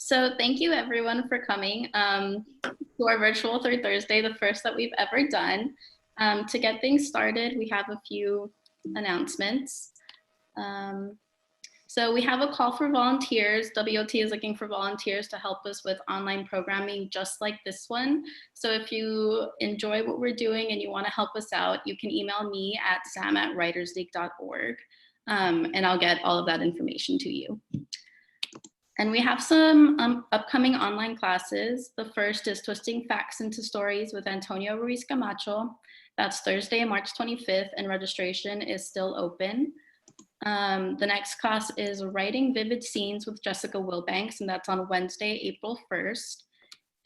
So thank you everyone for coming to our virtual Third Thursday, the first that we've ever done. To get things started, we have a few announcements. So we have a call for volunteers. WLT is looking for volunteers to help us with online programming just like this one. So if you enjoy what we're doing and you want to help us out, you can email me at sam@writersleague.org and I'll get all of that information to you. And we have some upcoming online classes. The first is Twisting Facts into Stories with Antonio Ruiz Camacho. That's Thursday, March 25th, and registration is still open. The next class is Writing Vivid Scenes with Jessica Wilbanks, and that's on Wednesday, April 1st.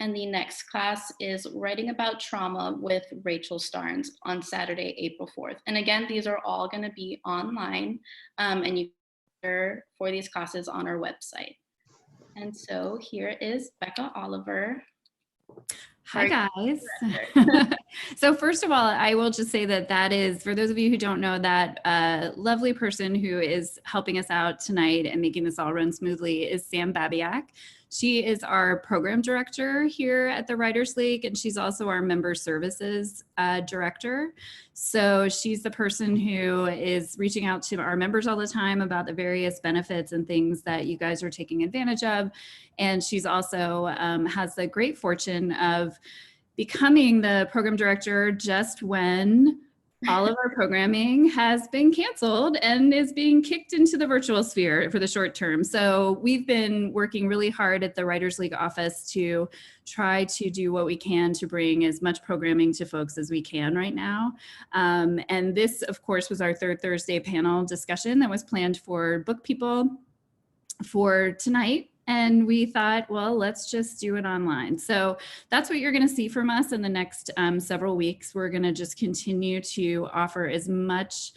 And the next class is Writing About Trauma with Rachel Starnes on Saturday, April 4th. And again, these are all going to be online, and you can enter for these classes on our website. And so here is Becca Oliver. Hi, guys. So first of all, I will just say that is, for those of you who don't know, that lovely person who is helping us out tonight and making this all run smoothly is Sam Babiak. She is our program director here at the Writers League, and she's also our member services director. So she's the person who is reaching out to our members all the time about the various benefits and things that you guys are taking advantage of. And she's also has the great fortune of becoming the program director just when all of our programming has been canceled and is being kicked into the virtual sphere for the short term. So we've been working really hard at the Writers League office to try to do what we can to bring as much programming to folks as we can right now. And this, of course, was our third Thursday panel discussion that was planned for book people for tonight. And we thought, well, let's just do it online. So that's what you're going to see from us in the next several weeks. We're going to just continue to offer as much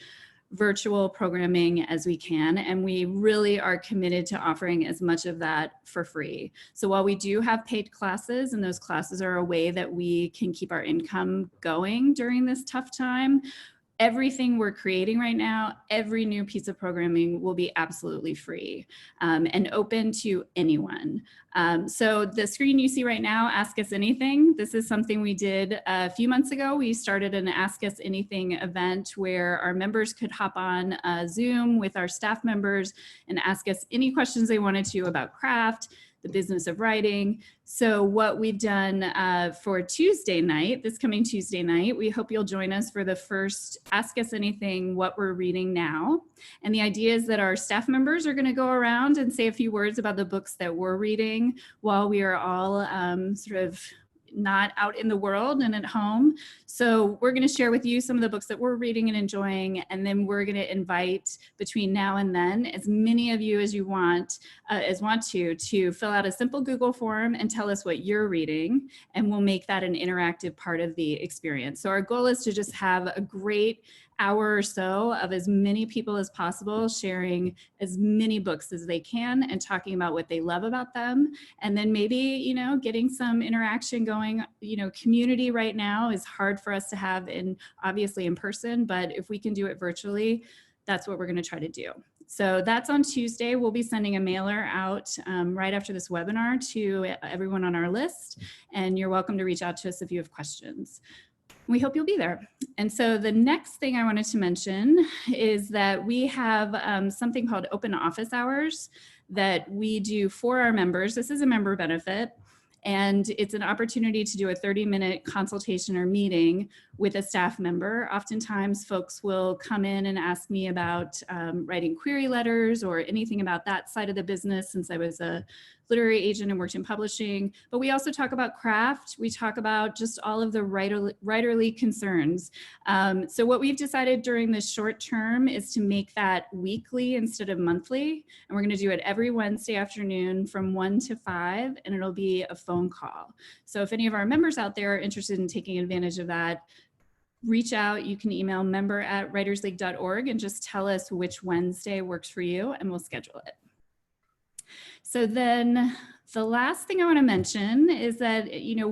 virtual programming as we can. And we really are committed to offering as much of that for free. So while we do have paid classes, and those classes are a way that we can keep our income going during this tough time, everything we're creating right now, every new piece of programming will be absolutely free and open to anyone. So the screen you see right now, Ask Us Anything. This is something we did a few months ago. We started an Ask Us Anything event where our members could hop on Zoom with our staff members and ask us any questions they wanted to about craft, the business of writing. So what we've done for Tuesday night, this coming Tuesday night, we hope you'll join us for the first Ask Us Anything, What We're Reading Now. And the idea is that our staff members are gonna go around and say a few words about the books that we're reading while we are all sort of not out in the world and at home. So we're going to share with you some of the books that we're reading and enjoying, and then we're going to invite between now and then as many of you as you want to fill out a simple Google form and tell us what you're reading, and we'll make that an interactive part of the experience. So our goal is to just have a great hour or so of as many people as possible sharing as many books as they can and talking about what they love about them. And then maybe, you know, getting some interaction going. You know, community right now is hard for us to have obviously in person, but if we can do it virtually, that's what we're going to try to do. So that's on Tuesday. We'll be sending a mailer out right after this webinar to everyone on our list. And you're welcome to reach out to us if you have questions. We hope you'll be there. And so the next thing I wanted to mention is that we have something called open office hours that we do for our members. This is a member benefit, and it's an opportunity to do a 30-minute consultation or meeting with a staff member. Oftentimes folks will come in and ask me about writing query letters or anything about that side of the business, since I was a literary agent and worked in publishing. But we also talk about craft. We talk about just all of the writerly concerns. So what we've decided during this short term is to make that weekly instead of monthly. And we're going to do it every Wednesday afternoon from 1 to 5, and it'll be a phone call. So if any of our members out there are interested in taking advantage of that, reach out. You can email member@writersleague.org and just tell us which Wednesday works for you, and we'll schedule it. So then the last thing I want to mention is that, you know,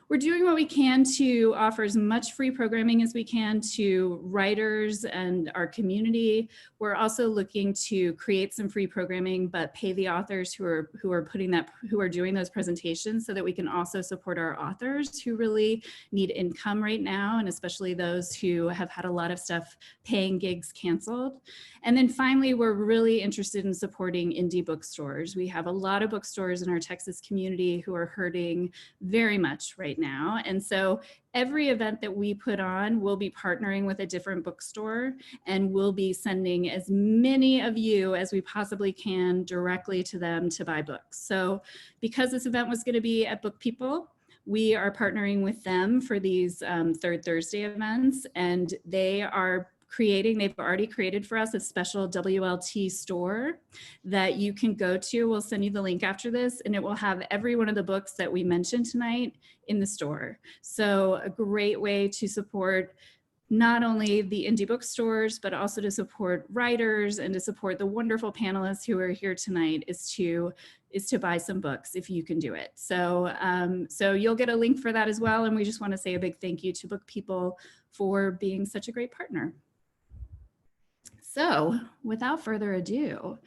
we're doing what we can to offer as much free programming as we can to writers and our community. We're also looking to create some free programming, but pay the authors who are doing those presentations, so that we can also support our authors who really need income right now, and especially those who have had a lot of stuff, paying gigs canceled. And then finally, we're really interested in supporting indie bookstores. We have a lot of bookstores in our Texas community who are hurting very much right now. And so every event that we put on, we'll be partnering with a different bookstore, and we'll be sending as many of you as we possibly can directly to them to buy books. So because this event was going to be at Book People, we are partnering with them for these Third Thursday events, and they've already created for us a special WLT store that you can go to. We'll send you the link after this, and it will have every one of the books that we mentioned tonight in the store. So a great way to support not only the indie bookstores, but also to support writers and to support the wonderful panelists who are here tonight is to buy some books if you can do it. So, so you'll get a link for that as well. And we just want to say a big thank you to Book People for being such a great partner. So without further ado,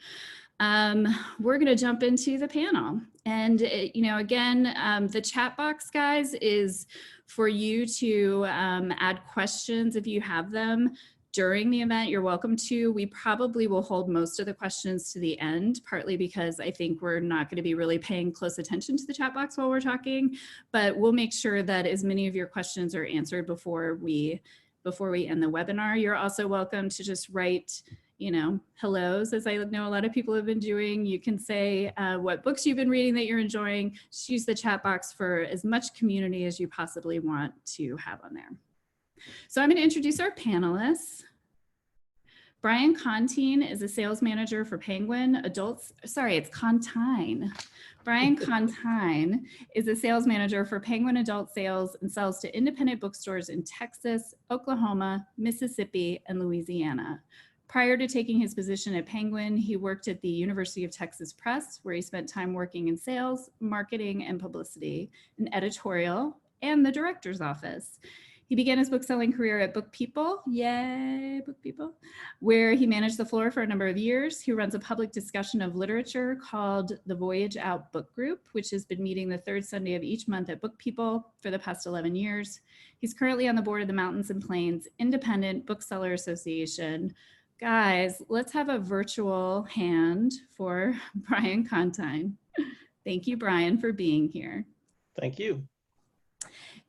we're going to jump into the panel. And, again, the chat box, guys, is for you to add questions if you have them during the event. You're welcome to. We probably will hold most of the questions to the end, partly because I think we're not going to be really paying close attention to the chat box while we're talking, but we'll make sure that as many of your questions are answered before we end the webinar. You're also welcome to just write, hellos, as I know a lot of people have been doing. You can say what books you've been reading that you're enjoying. Just use the chat box for as much community as you possibly want to have on there. So I'm going to introduce our panelists. Brian Contine is a sales manager for Penguin Adults. Sorry, it's Contine. Brian Contine is a sales manager for Penguin Adult Sales and sells to independent bookstores in Texas, Oklahoma, Mississippi, and Louisiana. Prior to taking his position at Penguin, he worked at the University of Texas Press, where he spent time working in sales, marketing, and publicity, and editorial, and the director's office. He began his bookselling career at Book People, yay, Book People, where he managed the floor for a number of years. He runs a public discussion of literature called the Voyage Out Book Group, which has been meeting the third Sunday of each month at Book People for the past 11 years. He's currently on the board of the Mountains and Plains Independent Bookseller Association. Guys, let's have a virtual hand for Brian Contine. Thank you, Brian, for being here. Thank you.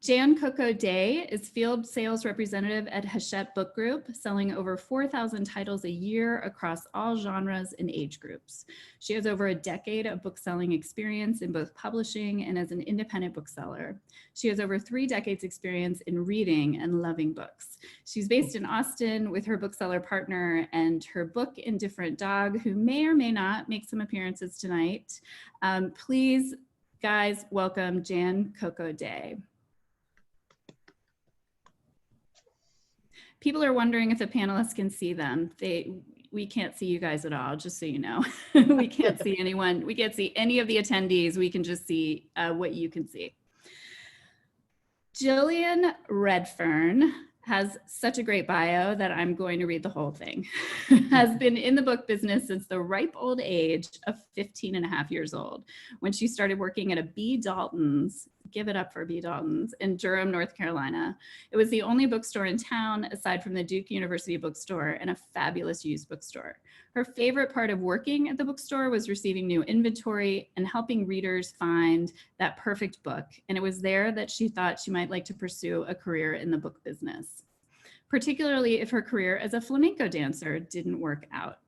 Jan Coco Day is field sales representative at Hachette Book Group, selling over 4,000 titles a year across all genres and age groups. She has over a decade of bookselling experience in both publishing and as an independent bookseller. She has over 3 decades experience in reading and loving books. She's based in Austin with her bookseller partner and her book Indifferent Dog, who may or may not make some appearances tonight. Please, guys, welcome Jan Coco Day. People are wondering if the panelists can see them. We can't see you guys at all, just so you know. We can't see anyone. We can't see any of the attendees. We can just see what you can see. Jillian Redfern has such a great bio that I'm going to read the whole thing. Has been in the book business since the ripe old age of 15 and a half years old, when she started working at a B. Dalton's, give it up for B. Dalton's, in Durham, North Carolina. It was the only bookstore in town, aside from the Duke University bookstore and a fabulous used bookstore. Her favorite part of working at the bookstore was receiving new inventory and helping readers find that perfect book. And it was there that she thought she might like to pursue a career in the book business, particularly if her career as a flamenco dancer didn't work out.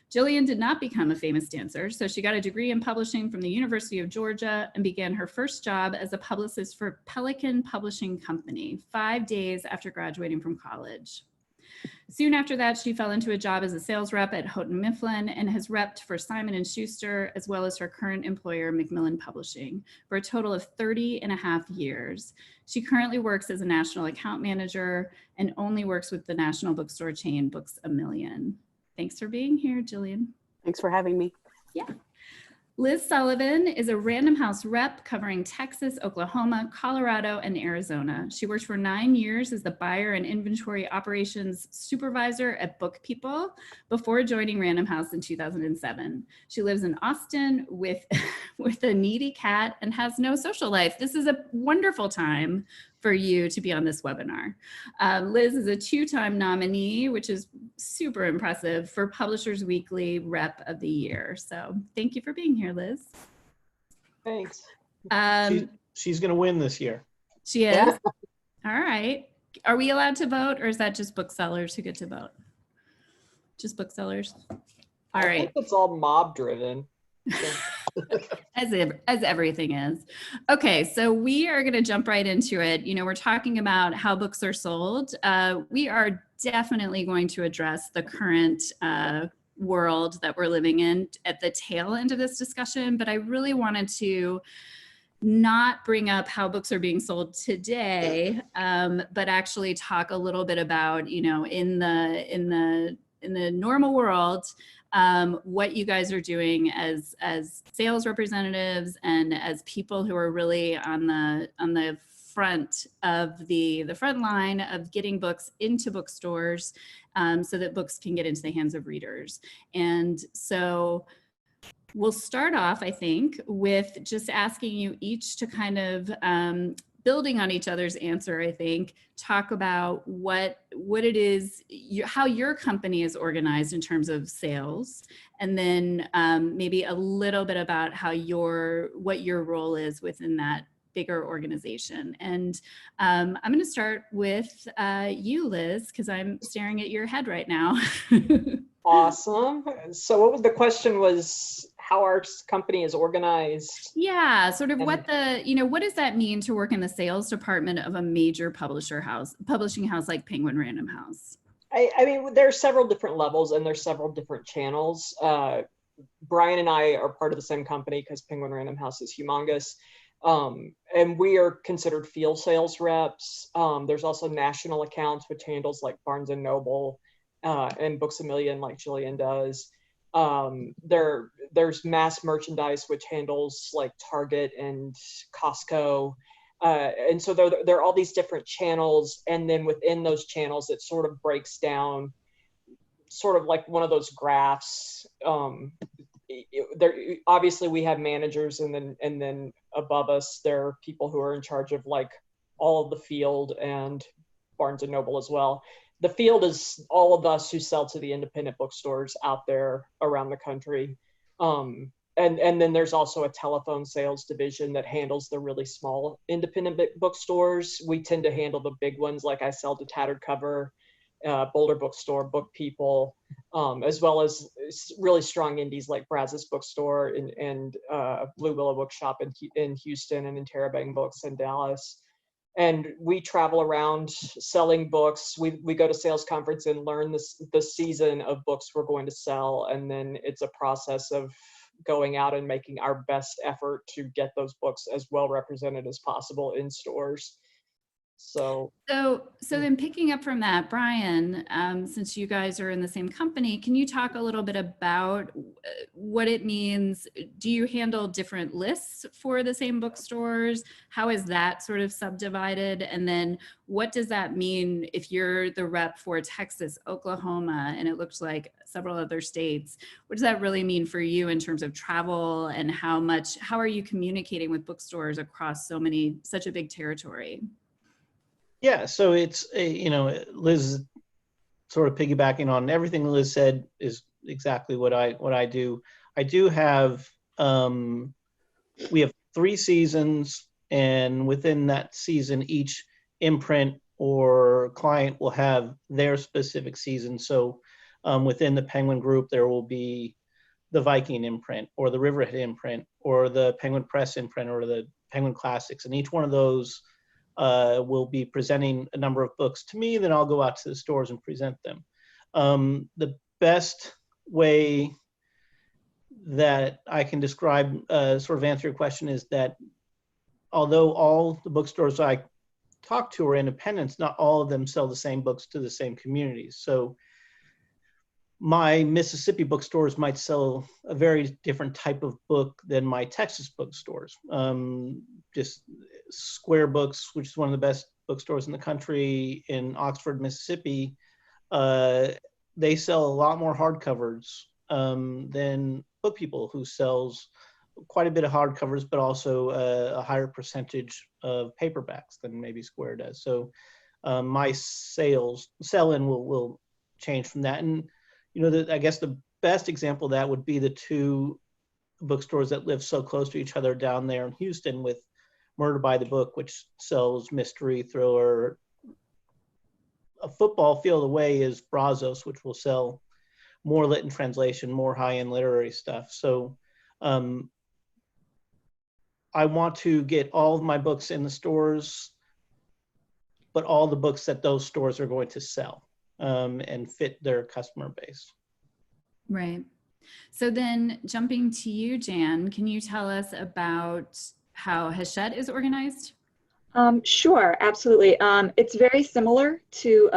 Jillian did not become a famous dancer, so she got a degree in publishing from the University of Georgia and began her first job as a publicist for Pelican Publishing Company 5 days after graduating from college. Soon after that, she fell into a job as a sales rep at Houghton Mifflin and has repped for Simon & Schuster, as well as her current employer, Macmillan Publishing, for a total of 30 and a half years. She currently works as a national account manager and only works with the national bookstore chain Books A Million. Thanks for being here, Jillian. Thanks for having me. Yeah. Liz Sullivan is a Random House rep covering Texas, Oklahoma, Colorado, and Arizona. She worked for 9 years as the buyer and inventory operations supervisor at Book People before joining Random House in 2007. She lives in Austin with a needy cat and has no social life. This is a wonderful time for you to be on this webinar. Liz is a 2-time nominee, which is super impressive, for Publishers Weekly Rep of the Year. So thank you for being here, Liz. Thanks. She's going to win this year. She is? Yeah. All right. Are we allowed to vote, or is that just booksellers who get to vote? Just booksellers? All right. I think it's all mob driven. As everything is. Okay, so we are going to jump right into it. You know, we're talking about how books are sold. We are definitely going to address the current world that we're living in at the tail end of this discussion, but I really wanted to not bring up how books are being sold today, but actually talk a little bit about, you know, in the normal world, what you guys are doing as sales representatives and as people who are really on the front line of getting books into bookstores, so that books can get into the hands of readers. And so we'll start off, I think, with just asking you each to kind of, building on each other's answer, I think, talk about what it is, how your company is organized in terms of sales, and then maybe a little bit about how what your role is within that bigger organization. And I'm going to start with you, Liz, because I'm staring at your head right now. Awesome. So what was the question? Was how our company is organized? Yeah, sort of what does that mean to work in the sales department of a major publishing house like Penguin Random House? I mean, there are several different levels and there's several different channels. Brian and I are part of the same company because Penguin Random House is humongous. And we are considered field sales reps. There's also national accounts, which handles like Barnes and Noble and Books A Million, like Jillian does. There's mass merchandise, which handles like Target and Costco. And so there are all these different channels. And then within those channels, it sort of breaks down sort of like one of those graphs. Obviously we have managers, and then above us, there are people who are in charge of like all of the field and Barnes and Noble as well. The field is all of us who sell to the independent bookstores out there around the country. And then there's also a telephone sales division that handles the really small independent bookstores. We tend to handle the big ones, like I sell to Tattered Cover, Boulder Bookstore, Book People, as well as really strong indies like Brazos Bookstore and Blue Willow Bookshop in Houston, and in Terabang Books in Dallas. And we travel around selling books. We go to sales conference and learn the season of books we're going to sell. And then it's a process of going out and making our best effort to get those books as well represented as possible in stores. So then picking up from that, Brian, since you guys are in the same company, can you talk a little bit about what it means? Do you handle different lists for the same bookstores? How is that sort of subdivided? And then what does that mean if you're the rep for Texas, Oklahoma, and it looks like several other states? What does that really mean for you in terms of travel, and how are you communicating with bookstores across such a big territory? Yeah, so it's Liz sort of piggybacking on everything Liz said is exactly what I do. I do have we have 3 seasons, and within that season, each imprint or client will have their specific season. So within the Penguin Group, there will be the Viking imprint, or the Riverhead imprint, or the Penguin Press imprint, or the Penguin Classics, and each one of those will be presenting a number of books to me. Then I'll go out to the stores and present them. The best way that I can describe, sort of answer your question, is that although all the bookstores I talk to are independents, not all of them sell the same books to the same communities. So my Mississippi bookstores might sell a very different type of book than my Texas bookstores. Just Square Books, which is one of the best bookstores in the country in Oxford, Mississippi, they sell a lot more hardcovers than Book People, who sells quite a bit of hardcovers, but also a higher percentage of paperbacks than maybe Square does. So my sell-in will change from that. And I guess the best example of that would be the two bookstores that live so close to each other down there in Houston, with Murder by the Book, which sells mystery, thriller. A football field away is Brazos, which will sell more lit in translation, more high-end literary stuff. So I want to get all of my books in the stores, but all the books that those stores are going to sell and fit their customer base. Right. So then jumping to you, Jan, can you tell us about how Hachette is organized? Sure, absolutely. It's very similar to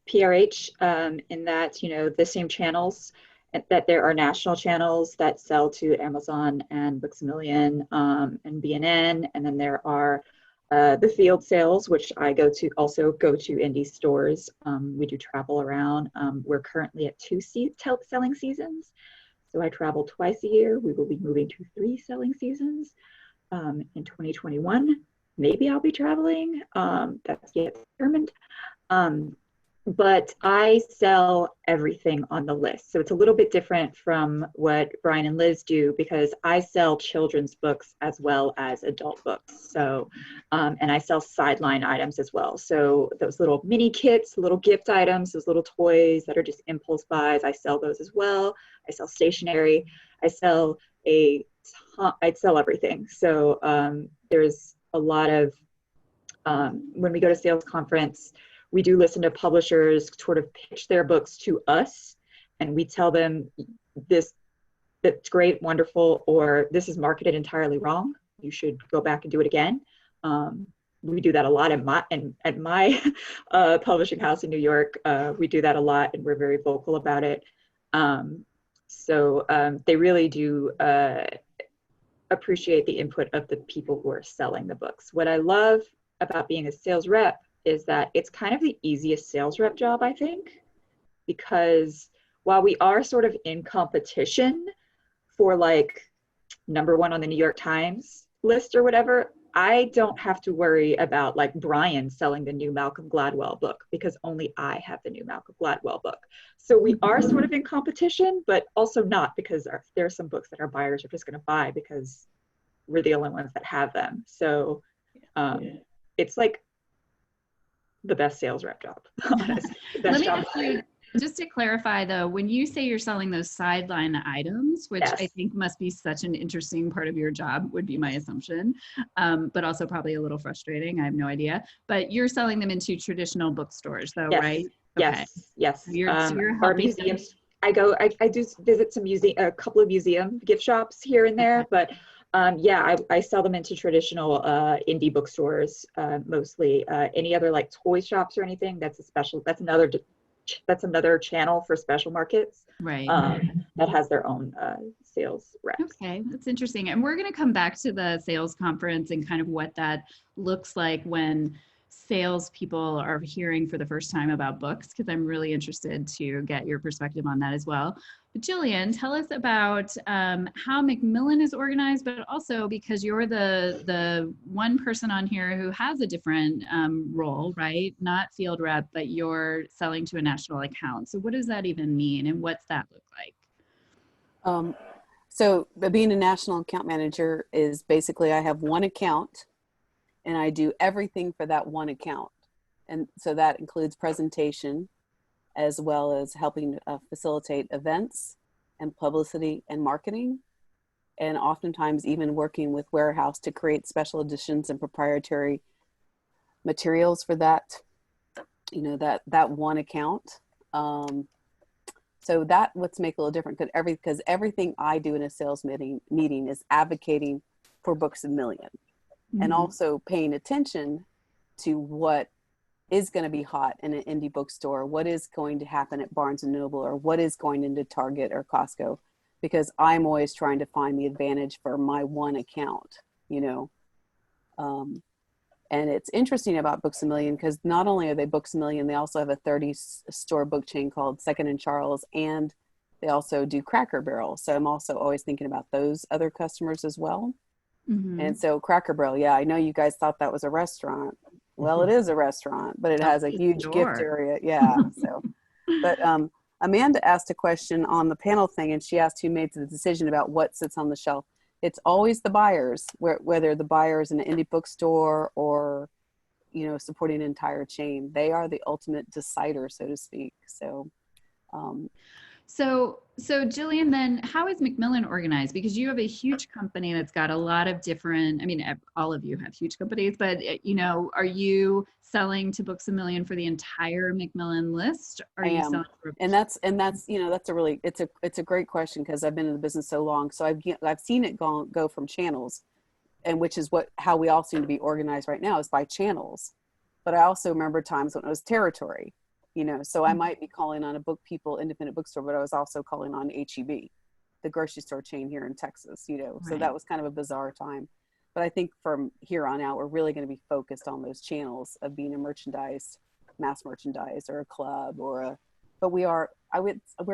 PRH in that, the same channels, that there are national channels that sell to Amazon and Books A Million and BNN, and then there are the field sales, which I also go to indie stores. We do travel around. We're currently at 2 selling seasons, so I travel twice a year. We will be moving to 3 selling seasons in 2021. Maybe I'll be traveling. That's yet determined. But I sell everything on the list. So it's a little bit different from what Brian and Liz do, because I sell children's books as well as adult books. So, and I sell sideline items as well. So those little mini kits, little gift items, those little toys that are just impulse buys, I sell those as well. I sell stationery. I sell everything. So there's a lot of, when we go to sales conference, we do listen to publishers sort of pitch their books to us, and we tell them that's great, wonderful, or this is marketed entirely wrong. You should go back and do it again. We do that a lot at my publishing house in New York. We do that a lot, and we're very vocal about it. So they really do appreciate the input of the people who are selling the books. What I love about being a sales rep is that it's kind of the easiest sales rep job, I think, because while we are sort of in competition for like #1 on the New York Times list or whatever, I don't have to worry about like Brian selling the new Malcolm Gladwell book, because only I have the new Malcolm Gladwell book. So we are sort of in competition, but also not, because there are some books that our buyers are just going to buy because we're the only ones that have them. So it's like the best sales rep job, honestly. Let me ask you, just to clarify though, when you say you're selling those sideline items, which Yes. I think must be such an interesting part of your job, would be my assumption, but also probably a little frustrating, I have no idea, but you're selling them into traditional bookstores though, Yes. right? Yes. So you're Our helping museums. I do visit a couple of museum gift shops here and there, but I sell them into traditional indie bookstores mostly. Any other like toy shops or anything, that's another channel for special markets. Right. That has their own sales reps. Okay, that's interesting. And we're going to come back to the sales conference and kind of what that looks like when salespeople are hearing for the first time about books, because I'm really interested to get your perspective on that as well. But Jillian, tell us about how Macmillan is organized, but also because you're the one person on here who has a different role, right? Not field rep, but you're selling to a national account. So what does that even mean, and what's that look like? So being a national account manager is basically I have one account and I do everything for that one account. And so that includes presentation, as well as helping facilitate events and publicity and marketing, and oftentimes even working with warehouse to create special editions and proprietary materials for that, that one account. So that what's make it a little different, because everything I do in a sales meeting is advocating for Books A Million, and also paying attention to what is going to be hot in an indie bookstore, what is going to happen at Barnes and Noble, or what is going into Target or Costco, because I'm always trying to find the advantage for my one account, you know. And it's interesting about Books A Million because not only are they Books A Million, they also have a 30-store book chain called Second and Charles, and they also do Cracker Barrel. So I'm also always thinking about those other customers as well. Mm-hmm. And so Cracker Barrel, yeah, I know you guys thought that was a restaurant. Well, it is a restaurant, but it has a huge gift area. Yeah. So, but Amanda asked a question on the panel thing, and she asked who made the decision about what sits on the shelf. It's always the buyers, whether the buyer is in an indie bookstore or, you know, supporting an entire chain. They are the ultimate decider, so to speak. So, So Jillian, then how is Macmillan organized? Because you have a huge company that's got a lot of different, I mean, all of you have huge companies, but you know, are you selling to Books A Million for the entire Macmillan list? Are you selling for and that's, you know, that's a really, it's a great question because I've been in the business so long. So I've seen it go from channels, and which is how we all seem to be organized right now is by channels. But I also remember times when it was territory. You know, so I might be calling on a independent bookstore, but I was also calling on HEB, the grocery store chain here in Texas, you know, so that was kind of a bizarre time. But I think from here on out, we're really going to be focused on those channels of being a mass merchandise or a club but we're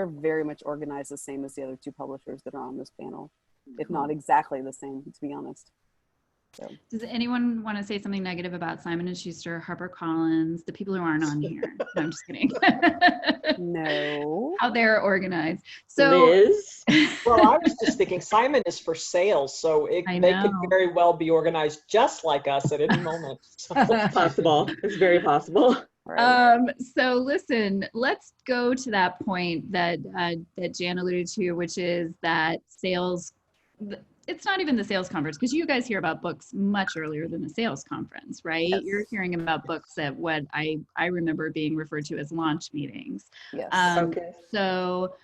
very much organized the same as the other two publishers that are on this panel, if not exactly the same, to be honest. So. Does anyone want to say something negative about Simon & Schuster, HarperCollins, the people who aren't on here? No, I'm just kidding. No. How they're organized. So Liz? Well, I was just thinking Simon is for sales, so they could very well be organized just like us at any moment. So. It's possible. It's very possible. Right. So listen, let's go to that point that Jan alluded to, which is that sales, it's not even the sales conference, because you guys hear about books much earlier than the sales conference, right? Yes. You're hearing about books at what I remember being referred to as launch meetings. Yes. Okay. So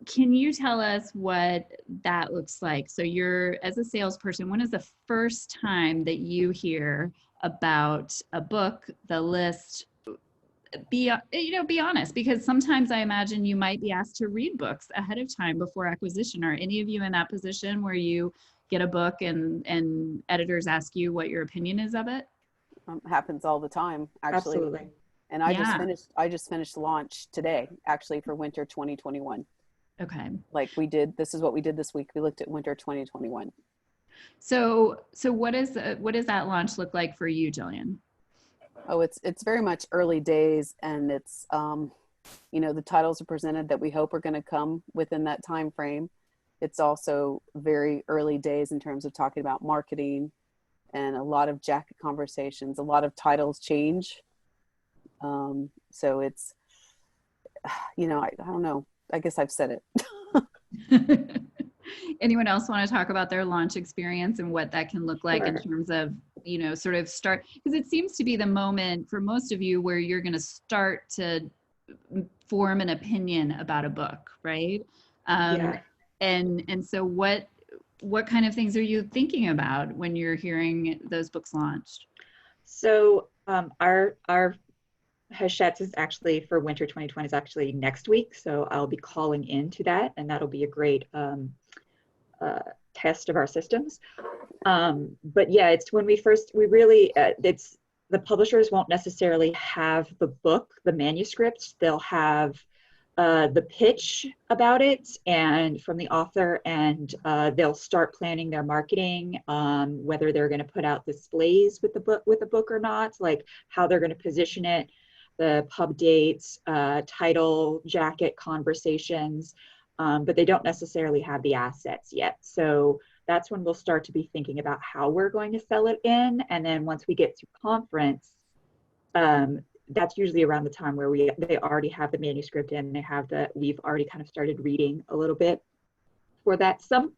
can you tell us what that looks like? So you're, as a salesperson, when is the first time that you hear about a book, the list? Be honest, because sometimes I imagine you might be asked to read books ahead of time before acquisition. Are any of you in that position where you get a book and editors ask you what your opinion is of it? Happens all the time, actually. Absolutely. And I just finished launch today, actually, for winter 2021. Okay. Like this is what we did this week. We looked at winter 2021. So what does that launch look like for you, Jillian? Oh, it's very much early days, and it's you know, the titles are presented that we hope are going to come within that time frame. It's also very early days in terms of talking about marketing, and a lot of jacket conversations. A lot of titles change, so it's, you know, I don't know. I guess I've said it. Anyone else want to talk about their launch experience and what that can look like in terms of, you know, sort of start, because it seems to be the moment for most of you where you're going to start to form an opinion about a book, right? Yeah. And so what kind of things are you thinking about when you're hearing those books launched? So our Hachette's is actually for winter 2020 is actually next week. So I'll be calling into that, and that'll be a great test of our systems. But yeah, it's when we really, it's the publishers won't necessarily have the book, the manuscripts. They'll have the pitch about it and from the author, and they'll start planning their marketing, whether they're going to put out displays with the book or not, like how they're going to position it, the pub dates, title, jacket conversations, but they don't necessarily have the assets yet. So that's when we'll start to be thinking about how we're going to sell it in. And then once we get to conference, that's usually around the time where they already have the manuscript and we've already kind of started reading a little bit for that. Some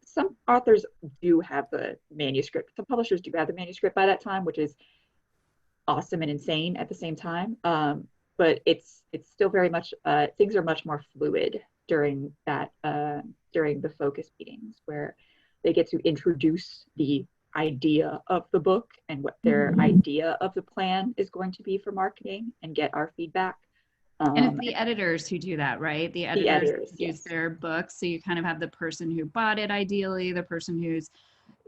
authors do have the manuscript. Some publishers do have the manuscript by that time, which is awesome and insane at the same time. But it's still very much, things are much more fluid during the focus meetings, where they get to introduce the idea of the book and what their idea of the plan is going to be for marketing and get our feedback. And it's the editors who do that, right? The editors use yes. their books. So you kind of have the person who bought it, ideally, the person who's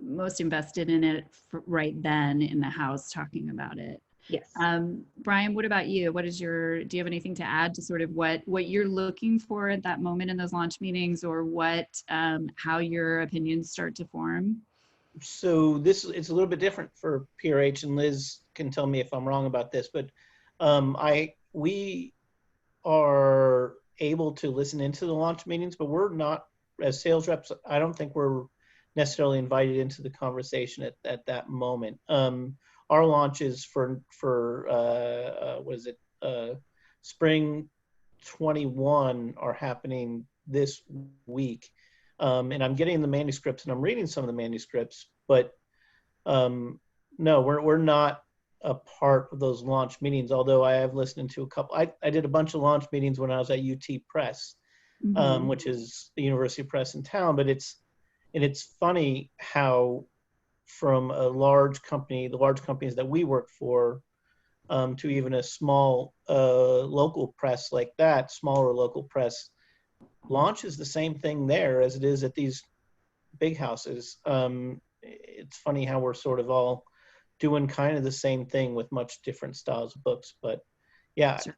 most invested in it right then in the house talking about it. Yes. Brian, what about you? Do you have anything to add to sort of what you're looking for at that moment in those launch meetings, or how your opinions start to form? So it's a little bit different for PRH, and Liz can tell me if I'm wrong about this, but we are able to listen into the launch meetings, but we're not, as sales reps, I don't think we're necessarily invited into the conversation at that moment. Our launches for spring 21 are happening this week. And I'm getting the manuscripts and I'm reading some of the manuscripts, but no, we're not a part of those launch meetings, although I have listened to a couple. I did a bunch of launch meetings when I was at UT Press, which is the university press in town, but it's funny how from a large company, the large companies that we work for, to even a small local press like that, smaller local press, launch is the same thing there as it is at these big houses. It's funny how we're sort of all doing kind of the same thing with much different styles of books. But yeah, sure.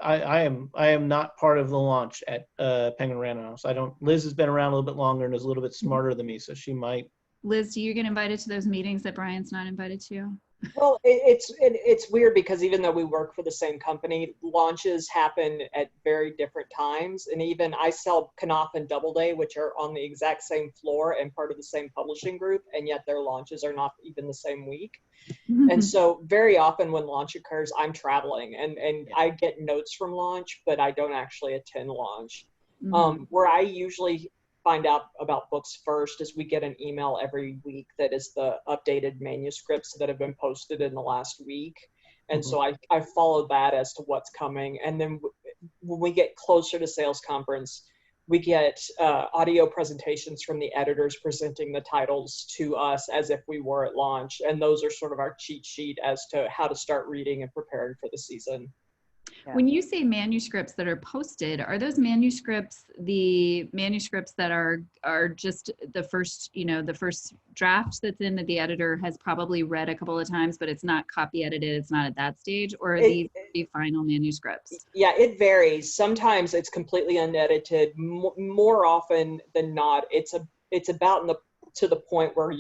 I am not part of the launch at Penguin Random House. Liz has been around a little bit longer and is a little bit smarter than me, so she might. Liz, do you get invited to those meetings that Brian's not invited to? Well, it's weird because even though we work for the same company, launches happen at very different times. And even I sell Knopf and Doubleday, which are on the exact same floor and part of the same publishing group, and yet their launches are not even the same week. And so very often when launch occurs, I'm traveling and I get notes from launch, but I don't actually attend launch. Where I usually find out about books first is we get an email every week that is the updated manuscripts that have been posted in the last week. And so I follow that as to what's coming. And then when we get closer to sales conference, we get audio presentations from the editors presenting the titles to us as if we were at launch. And those are sort of our cheat sheet as to how to start reading and preparing for the season. Yeah. When you say manuscripts that are posted, are those manuscripts the manuscripts that are just the first draft that's in that the editor has probably read a couple of times, but it's not copy edited, it's not at that stage, or are these the final manuscripts? Yeah, it varies. Sometimes it's completely unedited. More often than not, it's about to the point where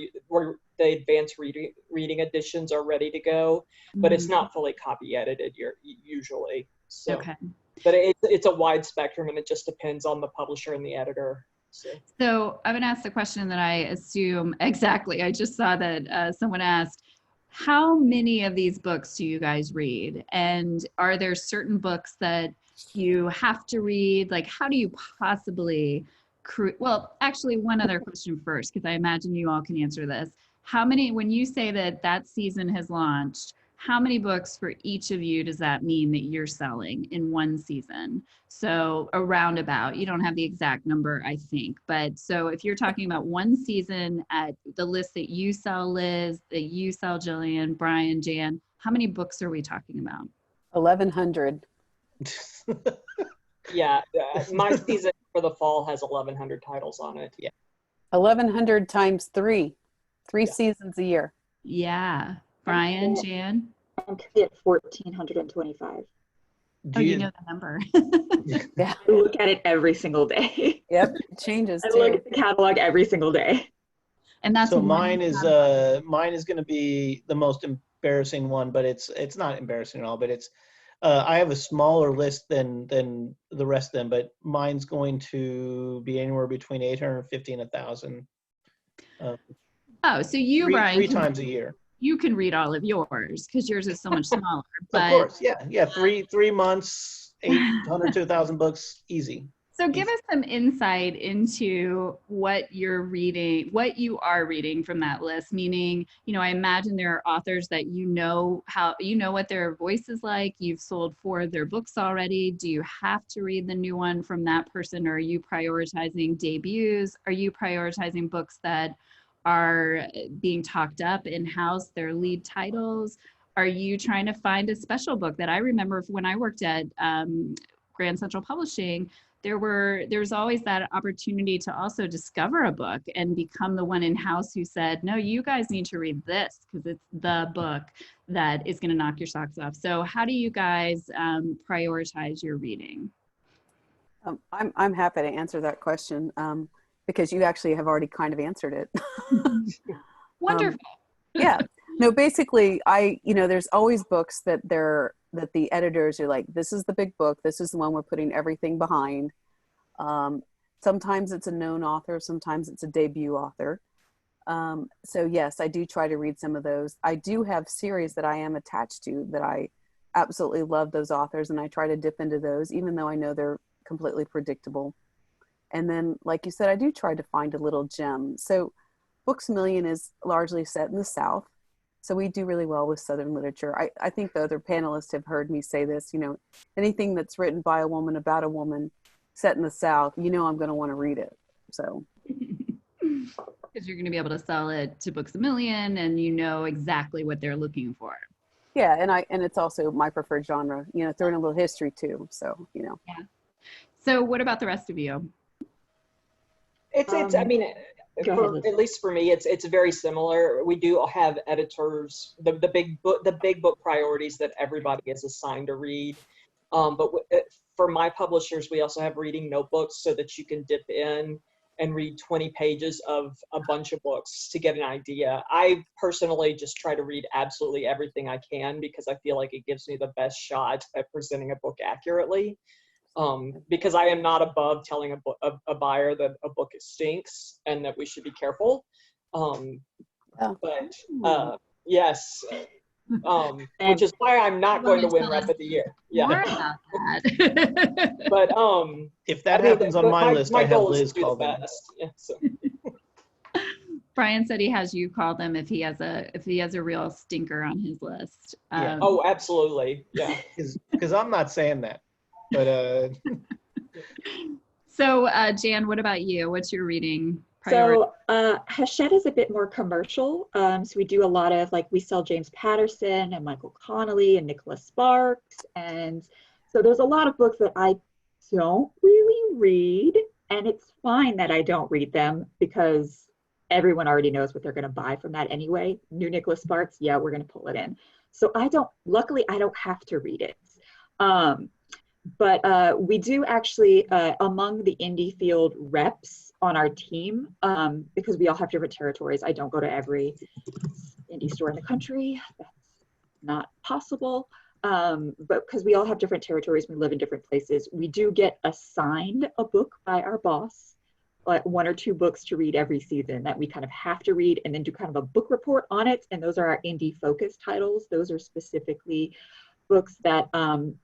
the advanced reading editions are ready to go, but it's not fully copy edited usually. So, okay. But it's a wide spectrum, and it just depends on the publisher and the editor. So I'm going to ask the question that I assume exactly. I just saw that someone asked, how many of these books do you guys read? And are there certain books that you have to read? Like, how do you possibly well, actually, one other question first, because I imagine you all can answer this. When you say that season has launched, how many books for each of you does that mean that you're selling in one season? So a roundabout, you don't have the exact number, I think. But so if you're talking about one season at the list that you sell, Liz, that you sell, Jillian, Brian, Jan, how many books are we talking about? 1,100. Yeah, my season for the fall has 1,100 titles on it. Yeah, 1,100 times three seasons a year. Yeah, Brian, Jan. I'm at 1,425. You know the number. Yeah, I look at it every single day. Yep, it changes. I look at the catalog every single day. And that's so mine is going to be the most embarrassing one, but it's not embarrassing at all. But it's I have a smaller list than the rest of them, but mine's going to be anywhere between 850 and 1,000. So you, Brian, three times a year. You can read all of yours because yours is so much smaller. But, of course, yeah. 3 months, 800 to 1,000 books, easy. So give us some insight into what you're reading, what you are reading from that list. Meaning, I imagine there are authors that what their voice is like. You've sold 4 of their books already. Do you have to read the new one from that person, or are you prioritizing debuts? Are you prioritizing books that are being talked up in-house, their lead titles? Are you trying to find a special book? That I remember when I worked at Grand Central Publishing, there's always that opportunity to also discover a book and become the one in-house who said, no, you guys need to read this because it's the book that is going to knock your socks off. So how do you guys prioritize your reading? I'm happy to answer that question because you actually have already kind of answered it. Wonderful. Yeah. No, basically, there's always books that the editors are like, this is the big book. This is the one we're putting everything behind. Sometimes it's a known author. Sometimes it's a debut author. So yes, I do try to read some of those. I do have series that I am attached to that I absolutely love those authors, and I try to dip into those, even though I know they're completely predictable. And then, like you said, I do try to find a little gem. So Books A Million is largely set in the South. So we do really well with Southern literature. I think the other panelists have heard me say this, anything that's written by a woman about a woman set in the South, I'm going to want to read it. So. Because you're going to be able to sell it to Books A Million and you know exactly what they're looking for. Yeah. And it's also my preferred genre, throw in a little history too. So, Yeah. So what about the rest of you? I mean, at least for me, it's very similar. We do have editors, the big book priorities that everybody is assigned to read. But for my publishers, we also have reading notebooks so that you can dip in and read 20 pages of a bunch of books to get an idea. I personally just try to read absolutely everything I can because I feel like it gives me the best shot at presenting a book accurately. Because I am not above telling a buyer that a book stinks and that we should be careful. But yes, which is why I'm not going to win Rep of the Year. Yeah. More about that. But if that happens on my list, I have Liz call them. Yeah, so. Brian said he has you call them if he has a real stinker on his list. Yeah. Oh, absolutely. Yeah. Because I'm not saying that. But So Jan, what about you? What's your reading priority? So Hachette is a bit more commercial. So we do a lot of we sell James Patterson and Michael Connolly and Nicholas Sparks. And so there's a lot of books that I don't really read. And it's fine that I don't read them because everyone already knows what they're going to buy from that anyway. New Nicholas Sparks, yeah, we're going to pull it in. So luckily I don't have to read it. But we do actually, among the indie field reps on our team, because we all have different territories. I don't go to every indie store in the country. That's not possible. But because we all have different territories, we live in different places, we do get assigned a book by our boss, like 1 or 2 books to read every season that we kind of have to read and then do kind of a book report on it. And those are our indie focused titles. Those are specifically books that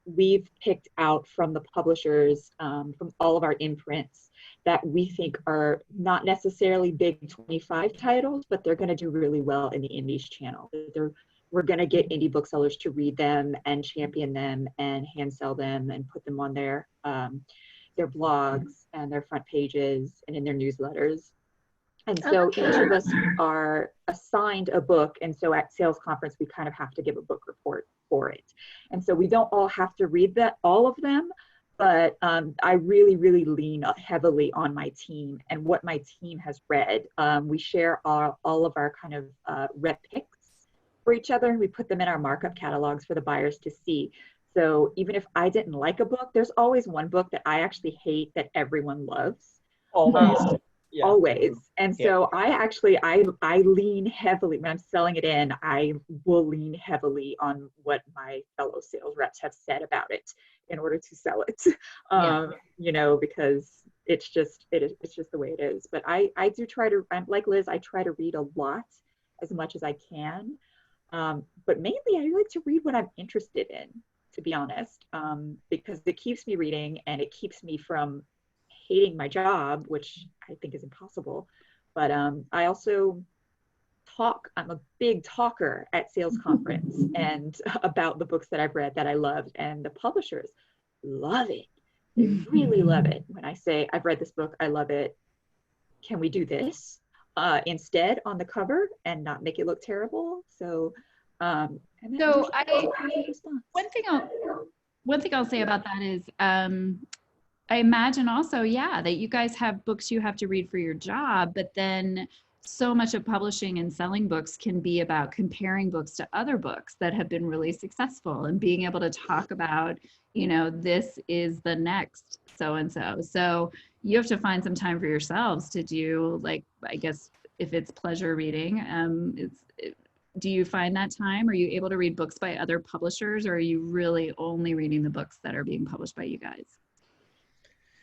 we've picked out from the publishers, from all of our imprints that we think are not necessarily big 25 titles, but they're going to do really well in the indies channel. We're going to get indie booksellers to read them and champion them and hand sell them and put them on their blogs and their front pages and in their newsletters. And so each of us are assigned a book. And so at sales conference, we kind of have to give a book report for it. And so we don't all have to read all of them, but I really, really lean heavily on my team and what my team has read. We share all of our kind of rep picks for each other, and we put them in our markup catalogs for the buyers to see. So even if I didn't like a book, there's always one book that I actually hate that everyone loves. Always. Yeah. Always. And so I lean heavily when I'm selling it in, I will lean heavily on what my fellow sales reps have said about it in order to sell it. Because it's just the way it is. But I do try to, I'm like Liz, I try to read a lot as much as I can. But mainly I like to read what I'm interested in, to be honest, because it keeps me reading and it keeps me from hating my job, which I think is impossible. But I also talk. I'm a big talker at sales conference and about the books that I've read that I loved, and the publishers love it. They really love it when I say, I've read this book, I love it. Can we do this? instead on the cover and not make it look terrible. So, and then So a positive response. one thing I'll say about that is, I imagine also, yeah, that you guys have books you have to read for your job, but then so much of publishing and selling books can be about comparing books to other books that have been really successful and being able to talk about, you know, this is the next so-and-so. So you have to find some time for yourselves to do, like, I guess if it's pleasure reading, do you find that time? Are you able to read books by other publishers, or are you really only reading the books that are being published by you guys?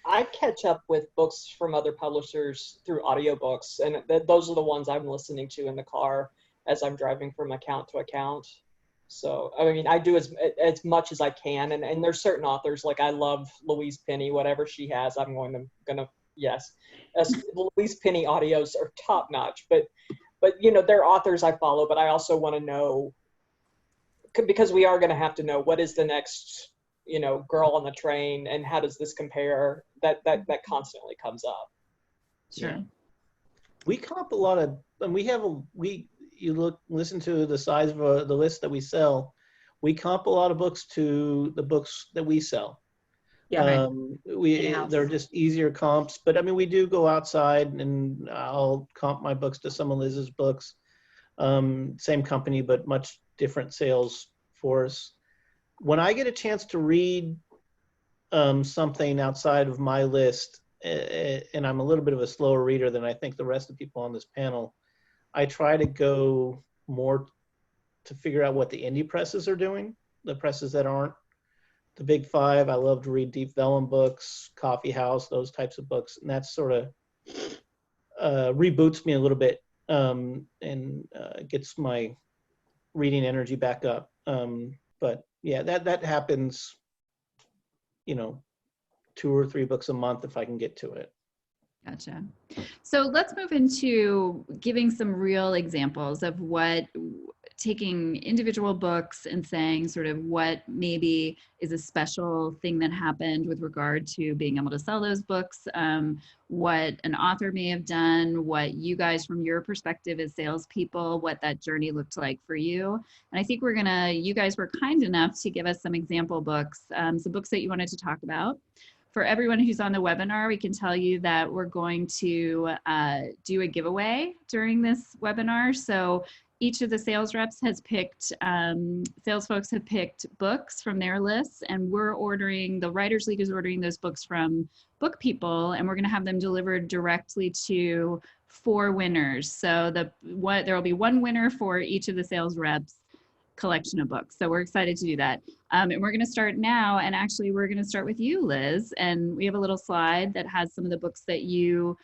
I catch up with books from other publishers through audiobooks, and those are the ones I'm listening to in the car as I'm driving from account to account. So, I mean, I do as much as I can, and there's certain authors, like I love Louise Penny, whatever she has, I'm gonna yes. Louise Penny audios are top notch, but you know, they're authors I follow, but I also want to know, because we are going to have to know what is the next, you know, girl on the train, and how does this compare? That constantly comes up. Sure. Yeah. We comp a lot of, and listen to the size of the list that we sell. We comp a lot of books to the books that we sell. Yeah. They're just easier comps, but I mean, we do go outside, and I'll comp my books to some of Liz's books. Same company, but much different sales force. When I get a chance to read something outside of my list, and I'm a little bit of a slower reader than I think the rest of the people on this panel, I try to go more to figure out what the indie presses are doing, the presses that aren't the big five. I love to read Deep Vellum books, Coffee House, those types of books, and that sort of reboots me a little bit, and gets my reading energy back up. But yeah, that happens, you know, 2 or 3 books a month if I can get to it. Gotcha. So let's move into giving some real examples of what taking individual books and saying sort of what maybe is a special thing that happened with regard to being able to sell those books, what an author may have done, what you guys from your perspective as salespeople, what that journey looked like for you. And I think you guys were kind enough to give us some example books, some books that you wanted to talk about. For everyone who's on the webinar, we can tell you that we're going to do a giveaway during this webinar. So each of the sales reps has picked, sales folks have picked books from their lists, and the Writers League is ordering those books from Book People, and we're gonna have them delivered directly to 4 winners. So there will be 1 winner for each of the sales reps collection of books. So we're excited to do that. And we're going to start now. And actually, we're going to start with you, Liz. And we have a little slide that has some of the books that you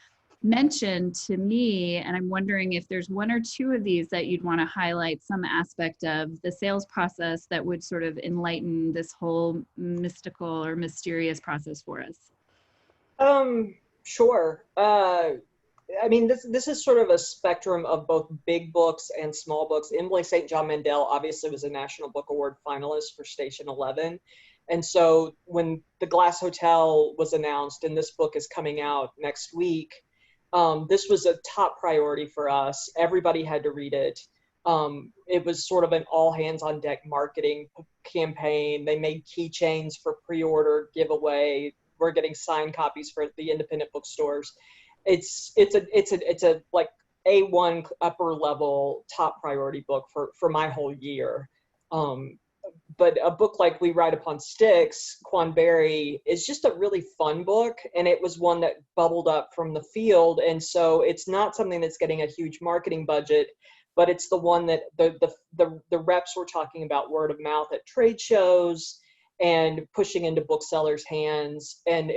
mentioned to me. And I'm wondering if there's 1 or 2 of these that you'd want to highlight some aspect of the sales process that would sort of enlighten this whole mystical or mysterious process for us. Sure. I mean, this is sort of a spectrum of both big books and small books. Emily St. John Mandel obviously was a National Book Award finalist for Station 11. And so when The Glass Hotel was announced and this book is coming out next week, this was a top priority for us. Everybody had to read it. It was sort of an all hands on deck marketing campaign. They made keychains for pre-order giveaway. We're getting signed copies for the independent bookstores. It's a like A1 upper level top priority book for my whole year. But a book like We Ride Upon Sticks, Quan Berry, is just a really fun book, and it was one that bubbled up from the field, and so it's not something that's getting a huge marketing budget, but it's the one that the reps were talking about word of mouth at trade shows and pushing into booksellers' hands, and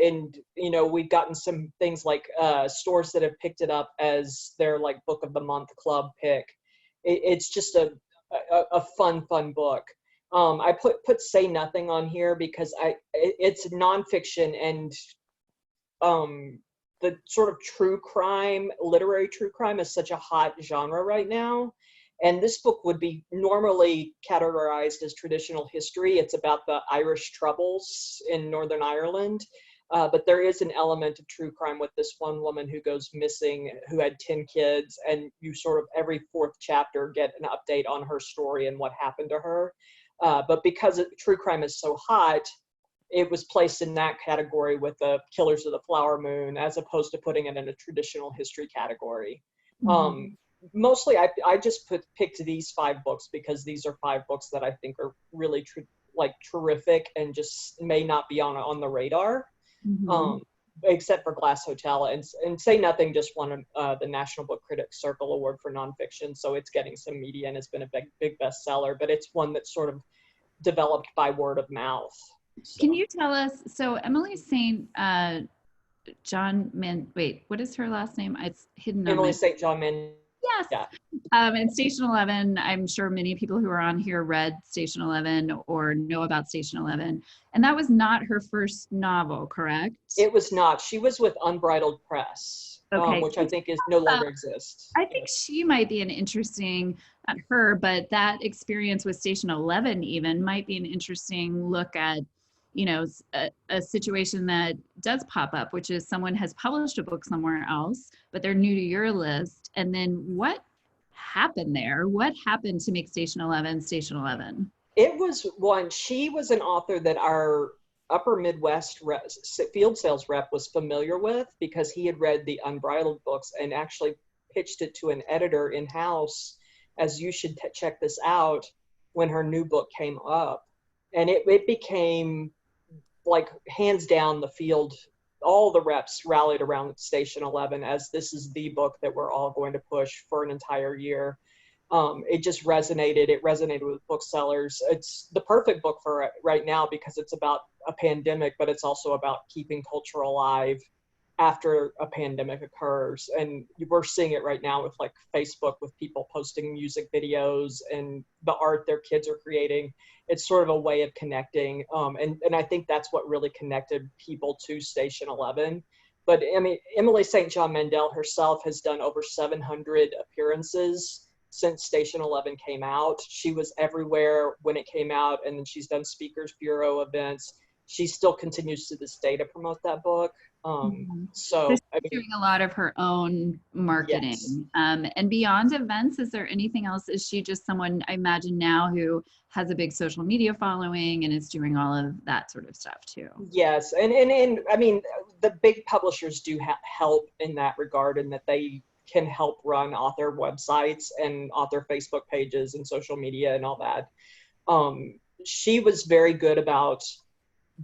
you know, we've gotten some things like stores that have picked it up as their like book of the month club pick. It's just a fun book. I put Say Nothing on here because it's nonfiction, and the sort of true crime, literary true crime is such a hot genre right now. And this book would be normally categorized as traditional history. It's about the Irish Troubles in Northern Ireland. But there is an element of true crime with this one woman who goes missing, who had 10 kids, and you sort of every fourth chapter get an update on her story and what happened to her. But because true crime is so hot, it was placed in that category with the Killers of the Flower Moon, as opposed to putting it in a traditional history category. Mostly, I just picked these 5 books because these are 5 books that I think are really terrific and just may not be on the radar. Except for Glass Hotel, and Say Nothing just won the National Book Critics Circle Award for nonfiction, so it's getting some media and has been a big bestseller, but it's one that's sort of developed by word of mouth. So. Can you tell us, so Emily St. wait, what is her last name? It's hidden. Emily St. John Mandel. Yes. Yeah. And Station 11, I'm sure many people who are on here read Station 11 or know about Station 11. And that was not her first novel, correct? It was not. She was with Unbridled Press, which I think no longer exists. I think she might be an interesting, not her, but that experience with Station 11 even might be an interesting look at, you know, a situation that does pop up, which is someone has published a book somewhere else, but they're new to your list. And then what happened there? What happened to make Station 11 Station 11? It was one, she was an author that our upper Midwest field sales rep was familiar with because he had read the Unbridled books and actually pitched it to an editor in-house as, you should check this out, when her new book came up. And it became, like, hands down, the field, all the reps rallied around Station 11 as this is the book that we're all going to push for an entire year. It just resonated. It resonated with booksellers. It's the perfect book for it right now because it's about a pandemic, but it's also about keeping culture alive after a pandemic occurs. And we're seeing it right now with, like, Facebook, with people posting music videos and the art their kids are creating. It's sort of a way of connecting. And I think that's what really connected people to Station 11. But I mean, Emily St. John Mandel herself has done over 700 appearances since Station 11 came out. She was everywhere when it came out, and then she's done Speakers Bureau events. She still continues to this day to promote that book. So she's doing a lot of her own marketing. Yes. And beyond events, is there anything else? Is she just someone, I imagine now, who has a big social media following and is doing all of that sort of stuff too? Yes, and I mean, the big publishers do help in that regard, in that they can help run author websites and author Facebook pages and social media and all that. She was very good about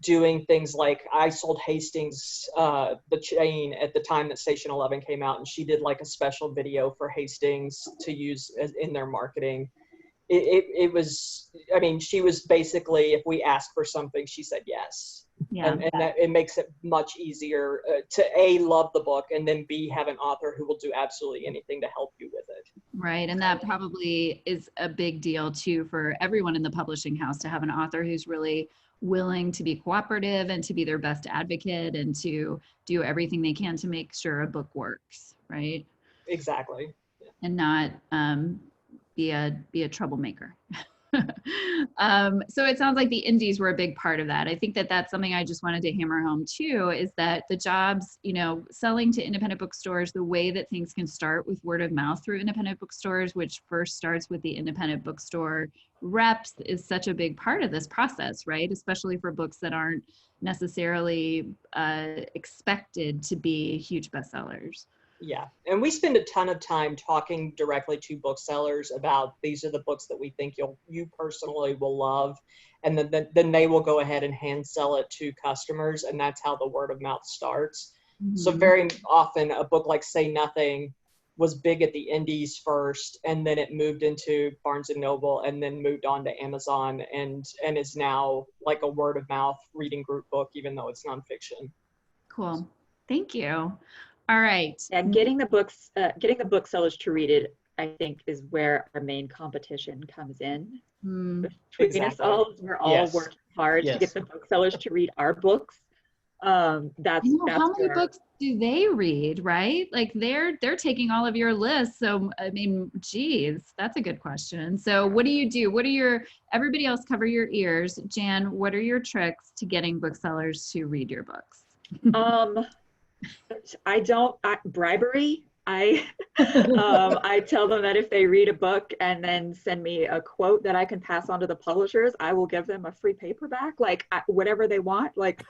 doing things like, I sold Hastings, the chain, at the time that Station 11 came out, and she did like a special video for Hastings to use in their marketing. It was, I mean, she was basically, if we asked for something, she said yes. Yeah. And that, it makes it much easier to A, love the book, and then B, have an author who will do absolutely anything to help you with it. Right. And that probably is a big deal too for everyone in the publishing house, to have an author who's really willing to be cooperative and to be their best advocate and to do everything they can to make sure a book works. Right. Exactly. Yeah. And not be a troublemaker. So it sounds like the indies were a big part of that. I think that that's something I just wanted to hammer home too, is that the jobs, you know, selling to independent bookstores, the way that things can start with word of mouth through independent bookstores, which first starts with the independent bookstore reps, is such a big part of this process, right? Especially for books that aren't necessarily expected to be huge bestsellers. Yeah, and we spend a ton of time talking directly to booksellers about, these are the books that we think you personally will love, and then they will go ahead and hand sell it to customers, and that's how the word of mouth starts. Mm-hmm. So very often a book like Say Nothing was big at the indies first, and then it moved into Barnes and Noble, and then moved on to Amazon, and is now like a word of mouth reading group book, even though it's nonfiction. Cool, thank you. All right. And getting the booksellers to read it, I think, is where our main competition comes in. Between us all, we're all working hard to get the booksellers to read our books. That's how many books do they read, right? Like they're taking all of your lists. So I mean, geez, that's a good question. So what do you do? Everybody else cover your ears. Jan, what are your tricks to getting booksellers to read your books? Bribery. I tell them that if they read a book and then send me a quote that I can pass on to the publishers, I will give them a free paperback, like whatever they want. Like,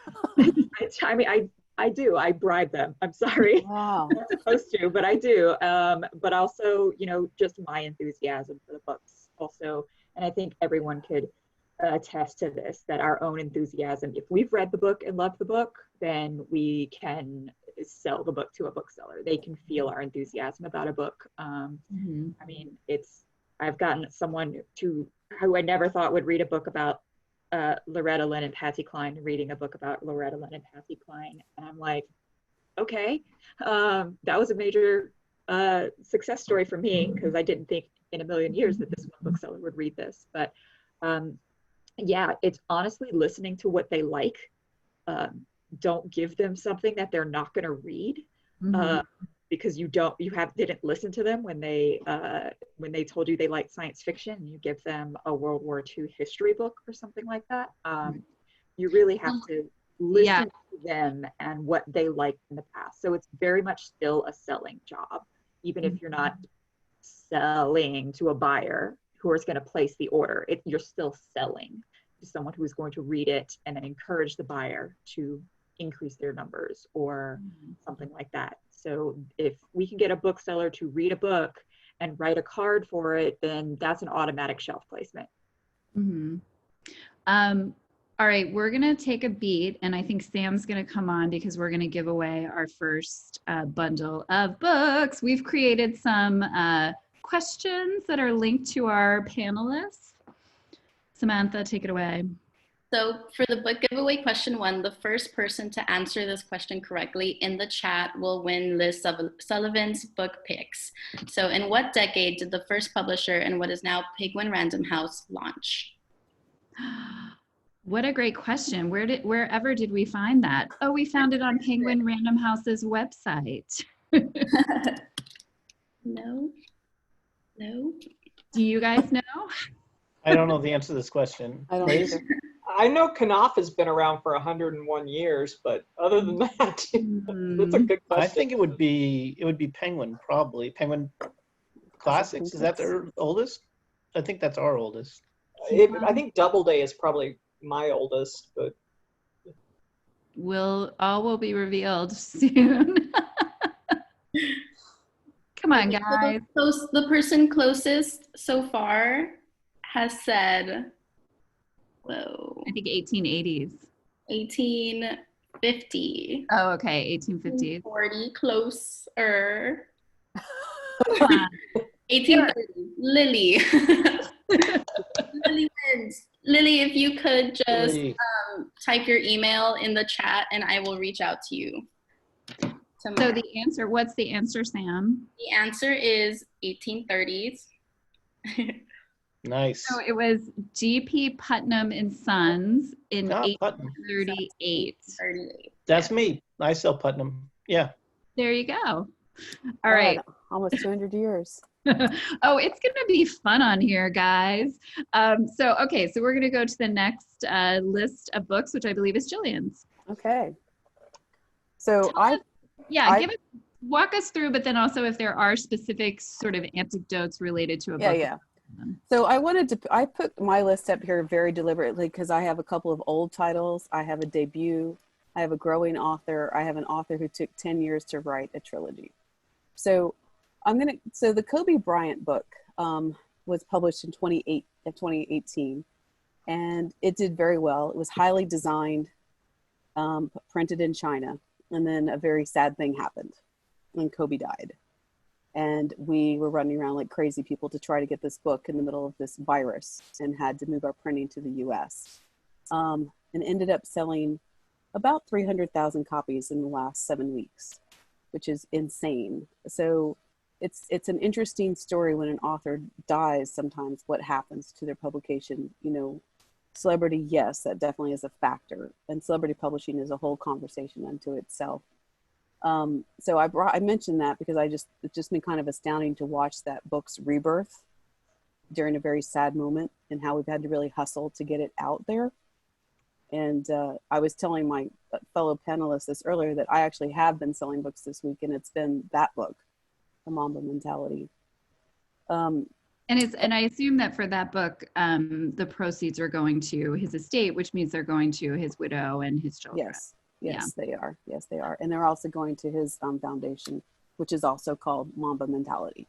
I mean, I do. I bribe them. I'm sorry. Wow. I'm not supposed to, but I do. But also, you know, just my enthusiasm for the books also. And I think everyone could attest to this, that our own enthusiasm, if we've read the book and loved the book, then we can sell the book to a bookseller. They can feel our enthusiasm about a book. I mean, I've gotten someone who I never thought would read a book about Loretta Lynn and Patsy Cline reading a book about Loretta Lynn and Patsy Cline. And I'm like, okay, that was a major success story for me, because I didn't think in a million years that this one bookseller would read this. But yeah, it's honestly listening to what they like. Don't give them something that they're not going to read, because you didn't listen to them when they told you they liked science fiction, and you give them a World War II history book or something like that. You really have to listen to them and what they liked in the past. So it's very much still a selling job, even if you're not selling to a buyer who is going to place the order. You're still selling to someone who is going to read it and then encourage the buyer to increase their numbers or something like that. So if we can get a bookseller to read a book and write a card for it, then that's an automatic shelf placement. All right, we're gonna take a beat, and I think Sam's gonna come on because we're gonna give away our first bundle of books. We've created some questions that are linked to our panelists. Samantha, take it away. So for the book giveaway question 1, the first person to answer this question correctly in the chat will win Liz Sullivan's book picks. So in what decade did the first publisher in what is now Penguin Random House launch? What a great question. Wherever did we find that? Oh, we found it on Penguin Random House's website. No. Do you guys know? I don't know the answer to this question. I don't Liz? either. I know Knopf has been around for 101 years, but other than that, that's a good question. I think it would be Penguin, probably. Penguin Classics, is that their oldest? I think that's our oldest. I think Doubleday is probably my oldest, but All will be revealed soon. Come on, guys. The person closest so far has said, whoa. I think 1880s. 1850. Oh, okay, 1850s. 40, closer. Come on. 1830. Lily. Lily wins. Lily, if you could just type your email in the chat and I will reach out to you tomorrow. So what's the answer, Sam? The answer is 1830s. Nice. So it was G.P. Putnam and Sons in 1838. 38. That's me. I sell Putnam. Yeah. There you go. All right. Almost 200 years. Oh, it's going to be fun on here, guys. So we're going to go to the next list of books, which I believe is Jillian's. Okay. So walk us through, but then also if there are specific sort of anecdotes related to a book. Yeah. So I put my list up here very deliberately because I have a couple of old titles. I have a debut. I have a growing author. I have an author who took 10 years to write a trilogy. So the Kobe Bryant book was published in 2018, and it did very well. It was highly designed, printed in China, and then a very sad thing happened when Kobe died. And we were running around like crazy people to try to get this book in the middle of this virus and had to move our printing to the US. And ended up selling about 300,000 copies in the last 7 weeks, which is insane. So it's an interesting story when an author dies sometimes, what happens to their publication. You know, celebrity, yes, that definitely is a factor. And celebrity publishing is a whole conversation unto itself. So I mentioned that because it's just been kind of astounding to watch that book's rebirth during a very sad moment and how we've had to really hustle to get it out there. And I was telling my fellow panelists this earlier that I actually have been selling books this week, and it's been that book, The Mamba Mentality. And I assume that for that book, the proceeds are going to his estate, which means they're going to his widow and his children. Yes, they are. Yes, they are. And they're also going to his foundation, which is also called Mamba Mentality.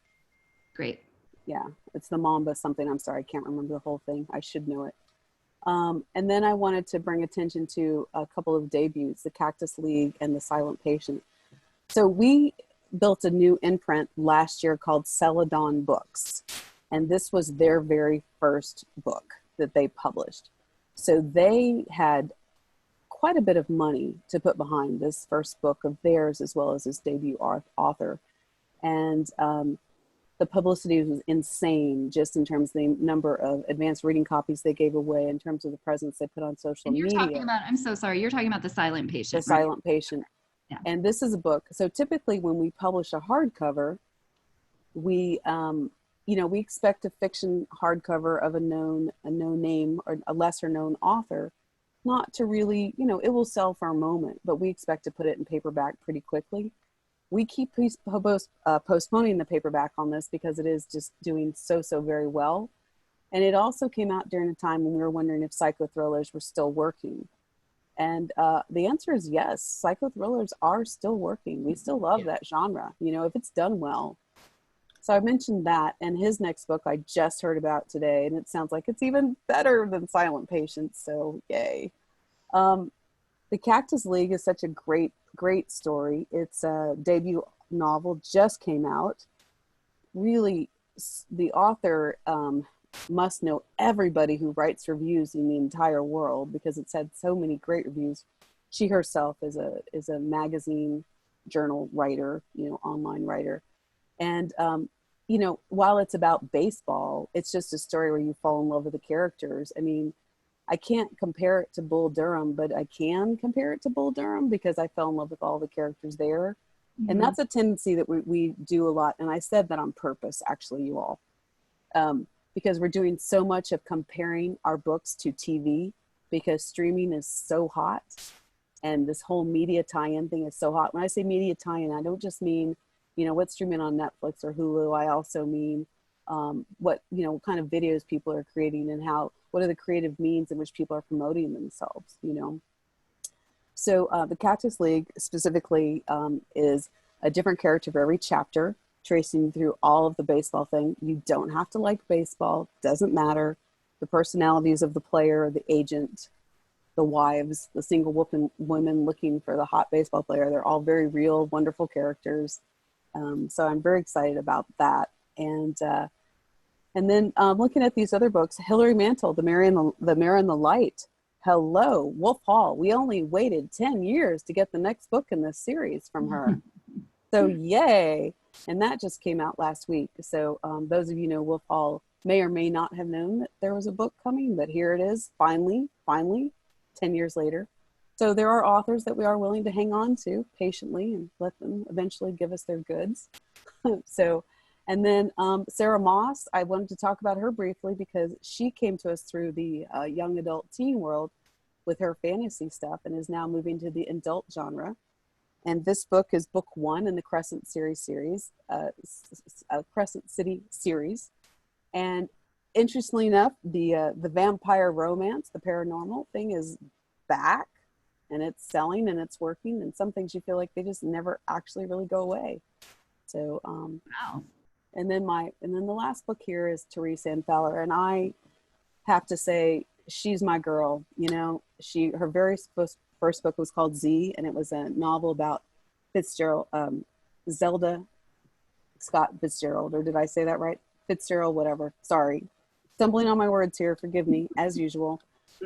Great. Yeah, it's the Mamba something. I'm sorry, I can't remember the whole thing. I should know it. And then I wanted to bring attention to a couple of debuts, the Cactus League and the Silent Patient. So we built a new imprint last year called Celadon Books. And this was their very first book that they published. So they had quite a bit of money to put behind this first book of theirs, as well as this debut author. And the publicity was insane, just in terms of the number of advanced reading copies they gave away, in terms of the presence they put on social media. Talking about, I'm so sorry, you're talking about The Silent Patient. The Silent Patient. Yeah. And this is a book. So typically when we publish a hardcover, we, we expect a fiction hardcover of a known name or a lesser known author, not to really, it will sell for a moment, but we expect to put it in paperback pretty quickly. We keep postponing the paperback on this because it is just doing so very well. And it also came out during a time when we were wondering if psychothrillers were still working. And the answer is yes, psychothrillers are still working. We still love that genre, if it's done well. So I mentioned that, and his next book I just heard about today, and it sounds like it's even better than Silent Patient, so yay. The Cactus League is such a great story. It's a debut novel, just came out. Really, the author must know everybody who writes reviews in the entire world, because it's had so many great reviews. She herself is a magazine journal writer, online writer. And, while it's about baseball, it's just a story where you fall in love with the characters. I mean, I can't compare it to Bull Durham, but I can compare it to Bull Durham because I fell in love with all the characters there. Mm-hmm. And that's a tendency that we do a lot. And I said that on purpose, actually, you all, because we're doing so much of comparing our books to TV, because streaming is so hot. And this whole media tie-in thing is so hot. When I say media tie-in, I don't just mean, what's streaming on Netflix or Hulu. I also mean what kind of videos people are creating, and what are the creative means in which people are promoting themselves, So the Cactus League specifically is a different character for every chapter, tracing you through all of the baseball thing. You don't have to like baseball, doesn't matter. The personalities of the player, the agent, the wives, the single women looking for the hot baseball player, they're all very real, wonderful characters. So I'm very excited about that. And then looking at these other books, Hilary Mantel, The Mare and the Light. Hello, Wolf Hall. We only waited 10 years to get the next book in this series from her. So yay. And that just came out last week. So those of you know Wolf Hall may or may not have known that there was a book coming, but here it is, finally, 10 years later. So there are authors that we are willing to hang on to patiently and let them eventually give us their goods. And then Sarah Moss, I wanted to talk about her briefly because she came to us through the young adult teen world with her fantasy stuff and is now moving to the adult genre. And this book is book 1 in the Crescent City series. And interestingly enough, the vampire romance, the paranormal thing is back. And it's selling and it's working, and some things you feel like they just never actually really go away. So, wow. And then the last book here is Therese Ann Fowler, and I have to say she's my girl. Her very first book was called Z, and it was a novel about Zelda Scott Fitzgerald, or did I say that right? Fitzgerald, whatever. Sorry, stumbling on my words here. Forgive me, as usual.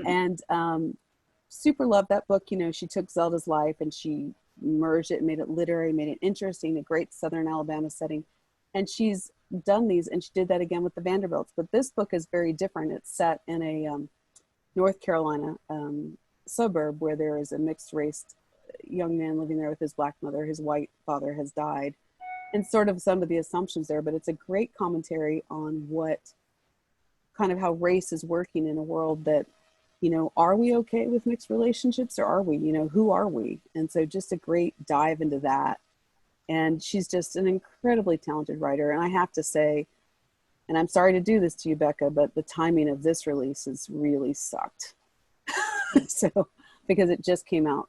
And super loved that book. She took Zelda's life and she merged it, made it literary, made it interesting, a great Southern Alabama setting. And she's done these, and she did that again with the Vanderbilts. But this book is very different. It's set in a North Carolina suburb where there is a mixed race young man living there with his black mother. His white father has died, and sort of some of the assumptions there. But it's a great commentary on what kind of how race is working in a world that you know, are we okay with mixed relationships, or are we, you know, who are we? And so just a great dive into that. And she's just an incredibly talented writer. And I have to say, and I'm sorry to do this to you, Becca, but the timing of this release has really sucked. So, because it just came out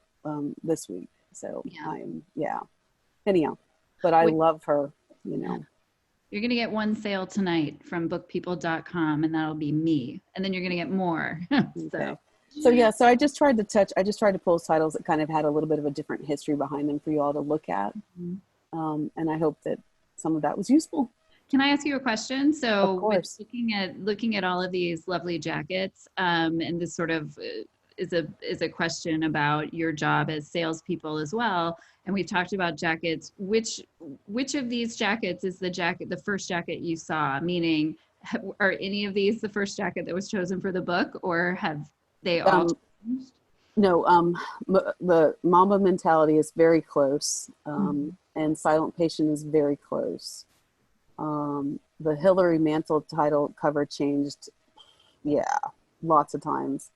this week. So anyhow, but I love her, you know. You're going to get one sale tonight from bookpeople.com, and that'll be me. And then you're going to get more. Okay. So I just tried to pull titles that kind of had a little bit of a different history behind them for you all to look at. Mm-hmm. And I hope that some of that was useful. Can I ask you a question? So of course. looking at all of these lovely jackets, and this sort of is a question about your job as salespeople as well. And we've talked about jackets. Which of these jackets is the first jacket you saw? Meaning, are any of these the first jacket that was chosen for the book, or have they all changed? No, the Mamba Mentality is very close, and Silent Patient is very close. The Hillary Mantel title cover changed, lots of times.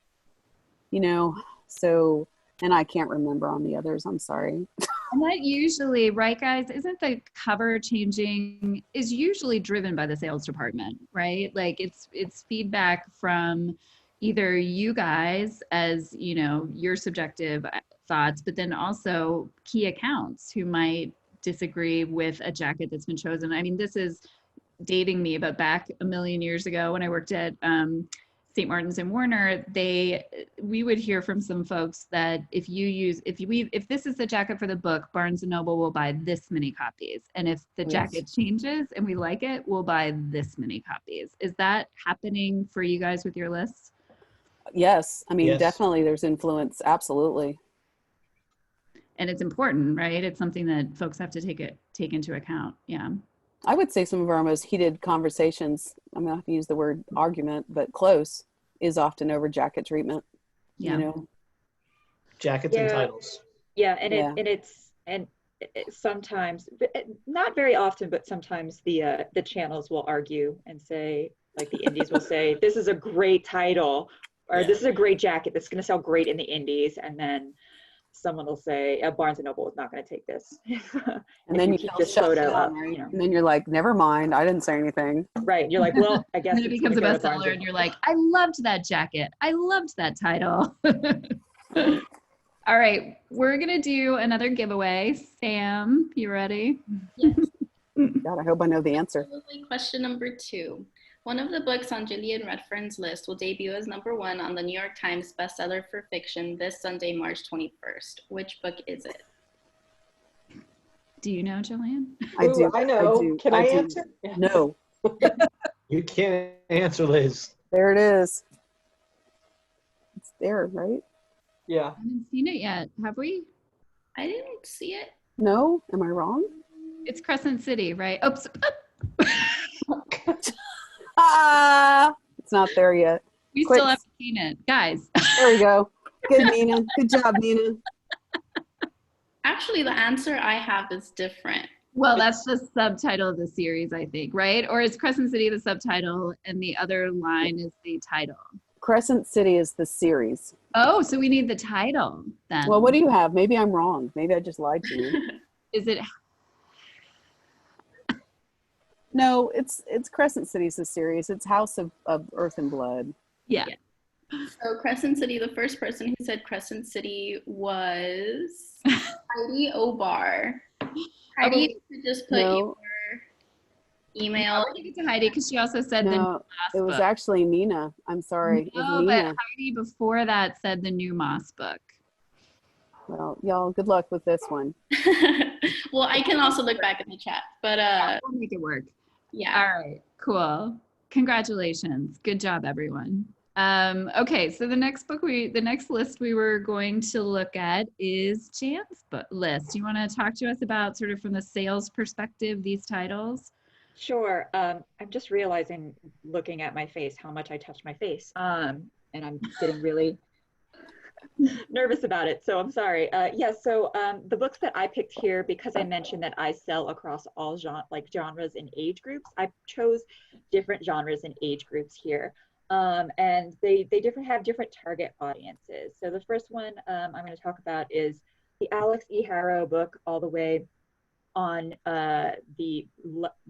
You know, so, and I can't remember on the others, I'm sorry. And that usually, right guys, isn't the cover changing is usually driven by the sales department, right? Like it's feedback from either you guys as, you know, your subjective thoughts, but then also key accounts who might disagree with a jacket that's been chosen. I mean, this is dating me, but back a million years ago when I worked at St. Martin's and Warner, we would hear from some folks that if this is the jacket for the book, Barnes and Noble will buy this many copies. And if the jacket changes and we like it, we'll buy this many copies. Is that happening for you guys with your lists? Yes. I mean, definitely there's influence. Absolutely. And it's important, right? It's something that folks have to take into account. Yeah. I would say some of our most heated conversations, I'm going to have to use the word argument, but close, is often over jacket treatment. Yeah. You know? Jackets and titles. Yeah, and sometimes, not very often, but sometimes the channels will argue and say, like the indies will say, this is a great title, or this is a great jacket that's going to sell great in the indies, and then someone will say, Barnes and Noble is not going to take this. And then you keep this photo up, right? You know. And then you're like, never mind, I didn't say anything. Right. You're like, well, I guess and then it becomes a bestseller, and you're like, I loved that jacket. I loved that title. All right, we're going to do another giveaway. Sam, you ready? Yes. God, I hope I know the answer. Question number 2. One of the books on Gillian Redfern's list will debut as #1 on the New York Times bestseller for fiction this Sunday, March 21st. Which book is it? Do you know, Jillian? I do. I know. Can I answer? No. You can't answer, Liz. There it is. It's there, right? Yeah. I haven't seen it yet. Have we? I didn't see it. No? Am I wrong? It's Crescent City, right? Oops. It's not there yet. We still haven't seen it. Guys. There we go. Good, Nina. Good job, Nina. Actually, the answer I have is different. Well, that's the subtitle of the series, I think, right? Or is Crescent City the subtitle and the other line is the title? Crescent City is the series. Oh, so we need the title then. Well, what do you have? Maybe I'm wrong. Maybe I just lied to you. Is it? No, it's Crescent City's the series. It's House of Earth and Blood. Yeah. So Crescent City, the first person who said Crescent City was Heidi Obar. Heidi, you could just put your email. I'll give it to Heidi because she also said the new it was actually Nina. I'm sorry. No, it was Nina. but Heidi before that said the new Moss book. Well, y'all, good luck with this one. Well, I can also look back in the chat, but we'll make it work. Yeah. All right, cool. Congratulations. Good job, everyone. Okay, so the next list we were going to look at is Jan's book list. You want to talk to us about sort of from the sales perspective, these titles? Sure. I'm just realizing, looking at my face, how much I touched my face. And I'm getting really nervous about it, so I'm sorry. So the books that I picked here, because I mentioned that I sell across all genres and age groups, I chose different genres and age groups here. And they have different target audiences. So the first one I'm going to talk about is the Alex E. Harrow book. All the way on the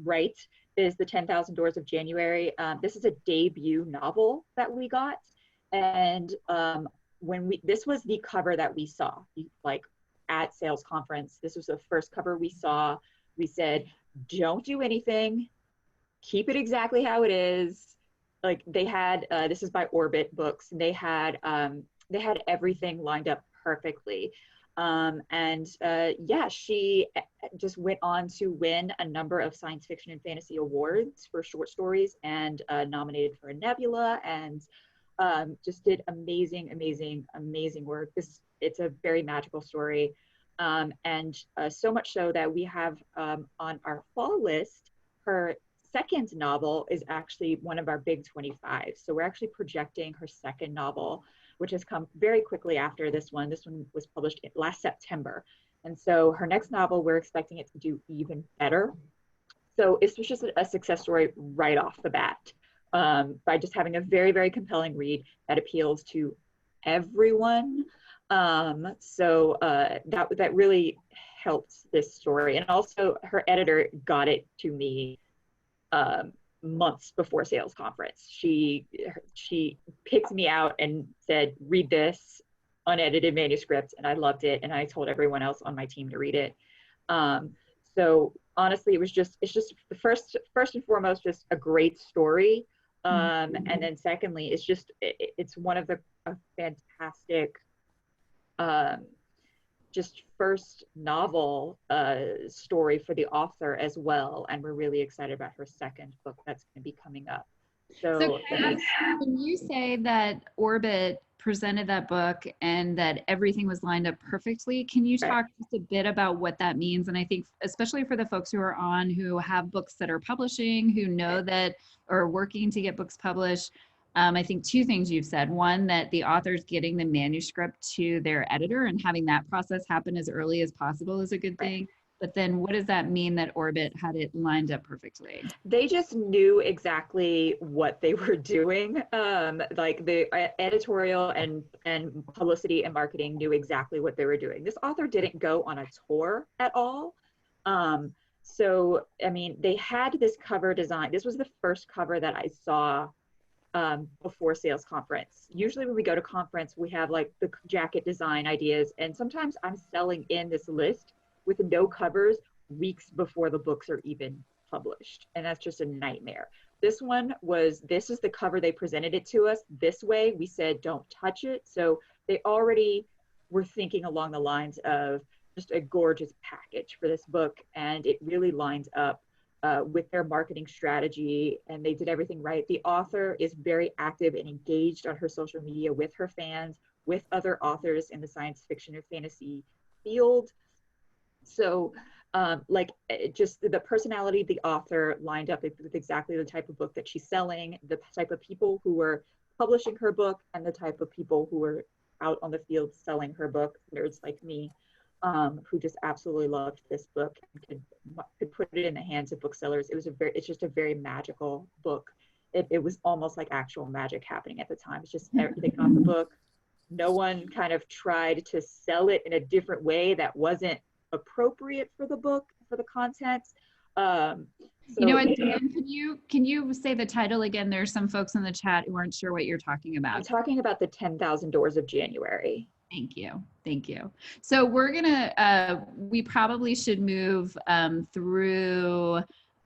right is the 10,000 Doors of January. This is a debut novel that we got. And this was the cover that we saw, like at sales conference. This was the first cover we saw. We said, don't do anything, keep it exactly how it is. Like they had, this is by Orbit Books, and they had everything lined up perfectly. Yeah, she just went on to win a number of science fiction and fantasy awards for short stories, and nominated for a Nebula, and just did amazing work. It's a very magical story, and so much so that we have on our fall list, her second novel is actually one of our big 25. So we're actually projecting her second novel, which has come very quickly after this one. This one was published last September. And so her next novel, we're expecting it to do even better. So it's just a success story right off the bat, by just having a very compelling read that appeals to everyone. That really helped this story. And also her editor got it to me months before sales conference. She picked me out and said, read this unedited manuscript, and I loved it, and I told everyone else on my team to read it. So honestly, it's just the first and foremost, just a great story, and then secondly, it's one of a fantastic just first novel story for the author as well, and we're really excited about her second book that's going to be coming up. So when you say that Orbit presented that book and that everything was lined up perfectly, can you talk just a bit about what that means? And I think especially for the folks who are on, who have books that are publishing, who know that, or are working to get books published, I think two things you've said. One, that the author's getting the manuscript to their editor and having that process happen as early as possible is a good thing. But then what does that mean that Orbit had it lined up perfectly? They just knew exactly what they were doing. Like the editorial and publicity and marketing knew exactly what they were doing. This author didn't go on a tour at all. So, I mean, they had this cover design. This was the first cover that I saw before sales conference. Usually when we go to conference, we have like the jacket design ideas. And sometimes I'm selling in this list with no covers weeks before the books are even published. And that's just a nightmare. This is the cover. They presented it to us this way. We said, don't touch it. So they already were thinking along the lines of just a gorgeous package for this book. And it really lines up with their marketing strategy, and they did everything right. The author is very active and engaged on her social media with her fans, with other authors in the science fiction or fantasy field. So just the personality of the author lined up with exactly the type of book that she's selling, the type of people who were publishing her book, and the type of people who were out on the field selling her book, nerds like me, who just absolutely loved this book and could put it in the hands of booksellers. It's just a very magical book. It was almost like actual magic happening at the time. It's just everything got the book. No one kind of tried to sell it in a different way that wasn't appropriate for the book, for the content. Dan, can you say the title again? There's some folks in the chat who aren't sure what you're talking about. I'm talking about the 10,000 Doors of January. Thank you. So we're gonna, we probably should move through,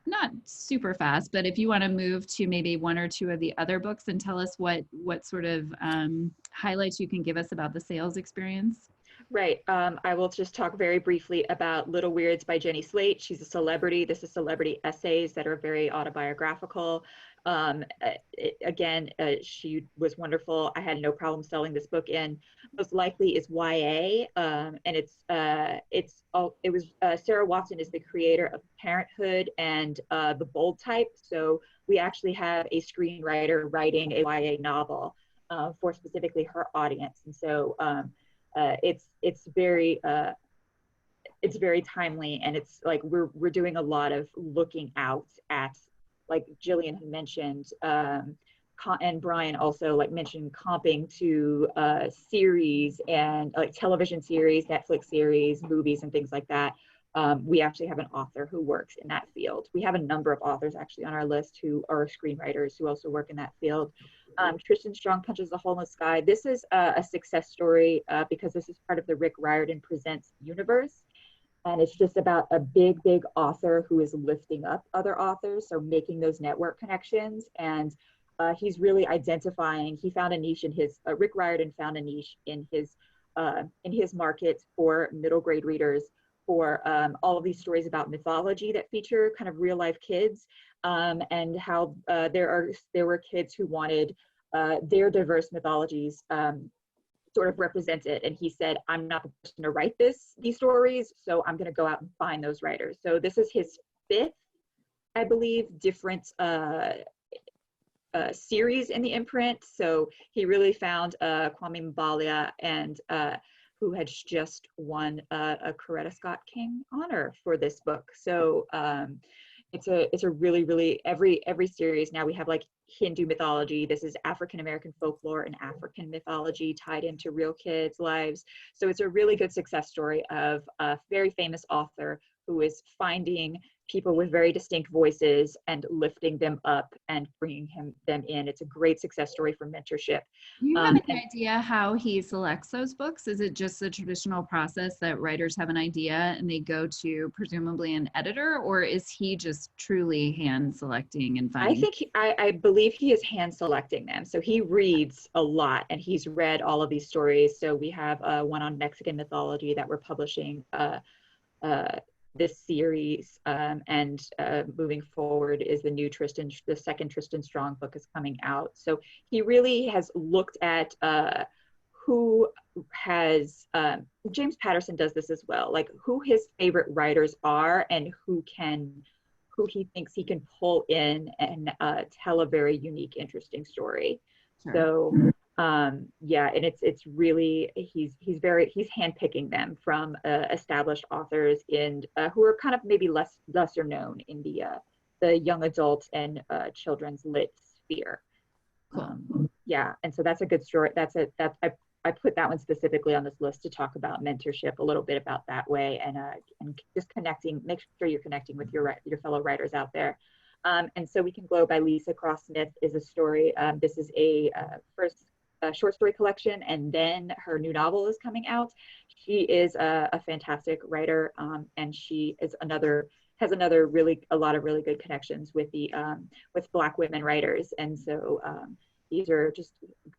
not super fast, but if you want to move to maybe one or two of the other books and tell us what sort of highlights you can give us about the sales experience. Right. I will just talk very briefly about Little Weirds by Jenny Slate. She's a celebrity. This is celebrity essays that are very autobiographical. She was wonderful. I had no problem selling this book in. Most likely is YA, and Sarah Watson is the creator of Parenthood and The Bold Type. So we actually have a screenwriter writing a YA novel for specifically her audience, and so it's very timely, and it's like we're doing a lot of looking out at, like Jillian had mentioned, and Brian also like mentioned comping to series and like television series, Netflix series, movies, and things like that. We actually have an author who works in that field. We have a number of authors actually on our list who are screenwriters who also work in that field. Tristan Strong Punches a Hole in the Sky. This is a success story because this is part of the Rick Riordan Presents universe. And it's just about a big author who is lifting up other authors, so making those network connections. And he's really identifying, he found a niche in his, Rick Riordan found a niche in his market for middle grade readers for all of these stories about mythology that feature kind of real life kids, and how there were kids who wanted their diverse mythologies sort of represented. And he said, I'm not the person to write these stories, so I'm going to go out and find those writers. So this is his 5th, I believe, different series in the imprint. So he really found Kwame Mbalia, and who had just won a Coretta Scott King honor for this book. So it's a really every series now we have like Hindu mythology. This is African American folklore and African mythology tied into real kids' lives. So it's a really good success story of a very famous author who is finding people with very distinct voices and lifting them up and bringing them in. It's a great success story for mentorship. Do you have an idea how he selects those books? Is it just the traditional process that writers have an idea and they go to presumably an editor, or is he just truly hand selecting and finding? I believe he is hand selecting them. So he reads a lot and he's read all of these stories. So we have one on Mexican mythology that we're publishing this series, and moving forward is the second Tristan Strong book is coming out. So he really has looked at who has, James Patterson does this as well, like who his favorite writers are and who he thinks he can pull in and tell a very unique, interesting story. Sure. So yeah, and it's really, he's handpicking them from established authors in who are kind of maybe lesser known in the young adult and children's lit sphere. Cool. Yeah, and so that's a good story. I put that one specifically on this list to talk about mentorship a little bit about that way, and just connecting. Make sure you're connecting with your fellow writers out there. And So We Can Glow by Lisa Cross Smith is a story. This is a first short story collection, and then her new novel is coming out. She is a fantastic writer, and she is a lot of really good connections with with Black women writers. And so these are just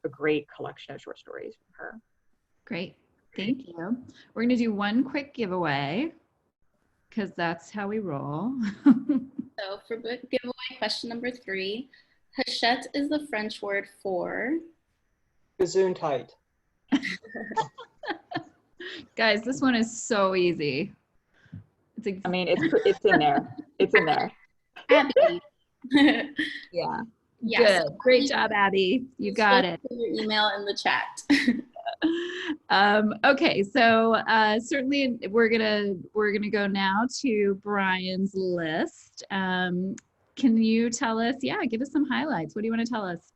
a great collection of short stories from her. Great, thank you. We're gonna do one quick giveaway because that's how we roll. So for book giveaway, question number 3, hachette is the French word for? Gesundheit. Guys, this one is so easy. It's in there. It's in there. Abby. Yeah. Yes. Good. Great job, Abby. You got it. Put your email in the chat. Okay, so certainly we're gonna go now to Brian's list. Can you tell us? Yeah, give us some highlights. What do you want to tell us?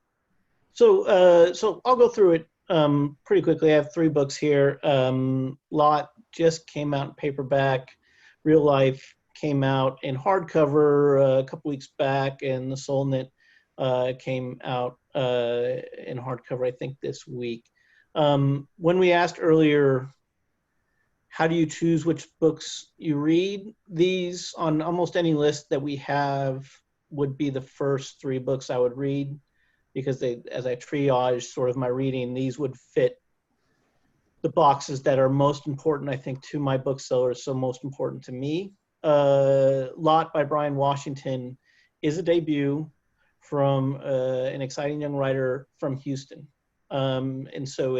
So I'll go through it pretty quickly. I have 3 books here. Lot just came out in paperback. Real Life came out in hardcover a couple weeks back, and The Soul Knit came out in hardcover, I think, this week. When we asked earlier, how do you choose which books you read? These, on almost any list that we have, would be the first 3 books I would read, because as I triage sort of my reading, these would fit the boxes that are most important, I think, to my booksellers, so most important to me. Lot by Brian Washington is a debut from an exciting young writer from Houston. And so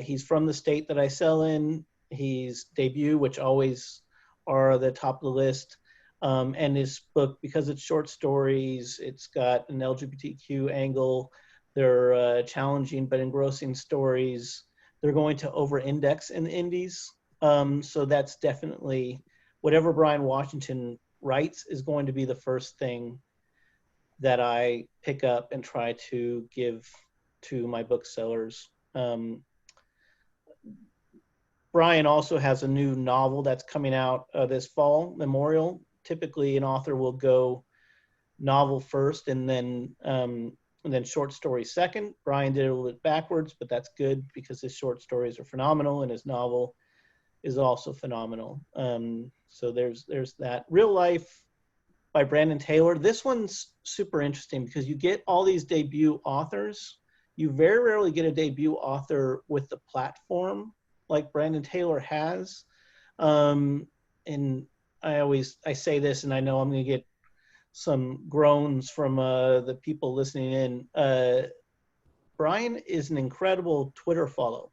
he's from the state that I sell in. He's debut, which always are the top of the list. And his book, because it's short stories, it's got an LGBTQ angle. They're challenging but engrossing stories. They're going to over-index in the indies. So that's definitely, whatever Brian Washington writes is going to be the first thing that I pick up and try to give to my booksellers. Brian also has a new novel that's coming out this fall, Memorial. Typically, an author will go novel first and then short story second. Brian did it a little bit backwards, but that's good because his short stories are phenomenal and his novel is also phenomenal. So there's that. Real Life by Brandon Taylor. This one's super interesting because you get all these debut authors. You very rarely get a debut author with the platform like Brandon Taylor has. And I say this, and I know I'm going to get some groans from the people listening in. Brian is an incredible Twitter follow,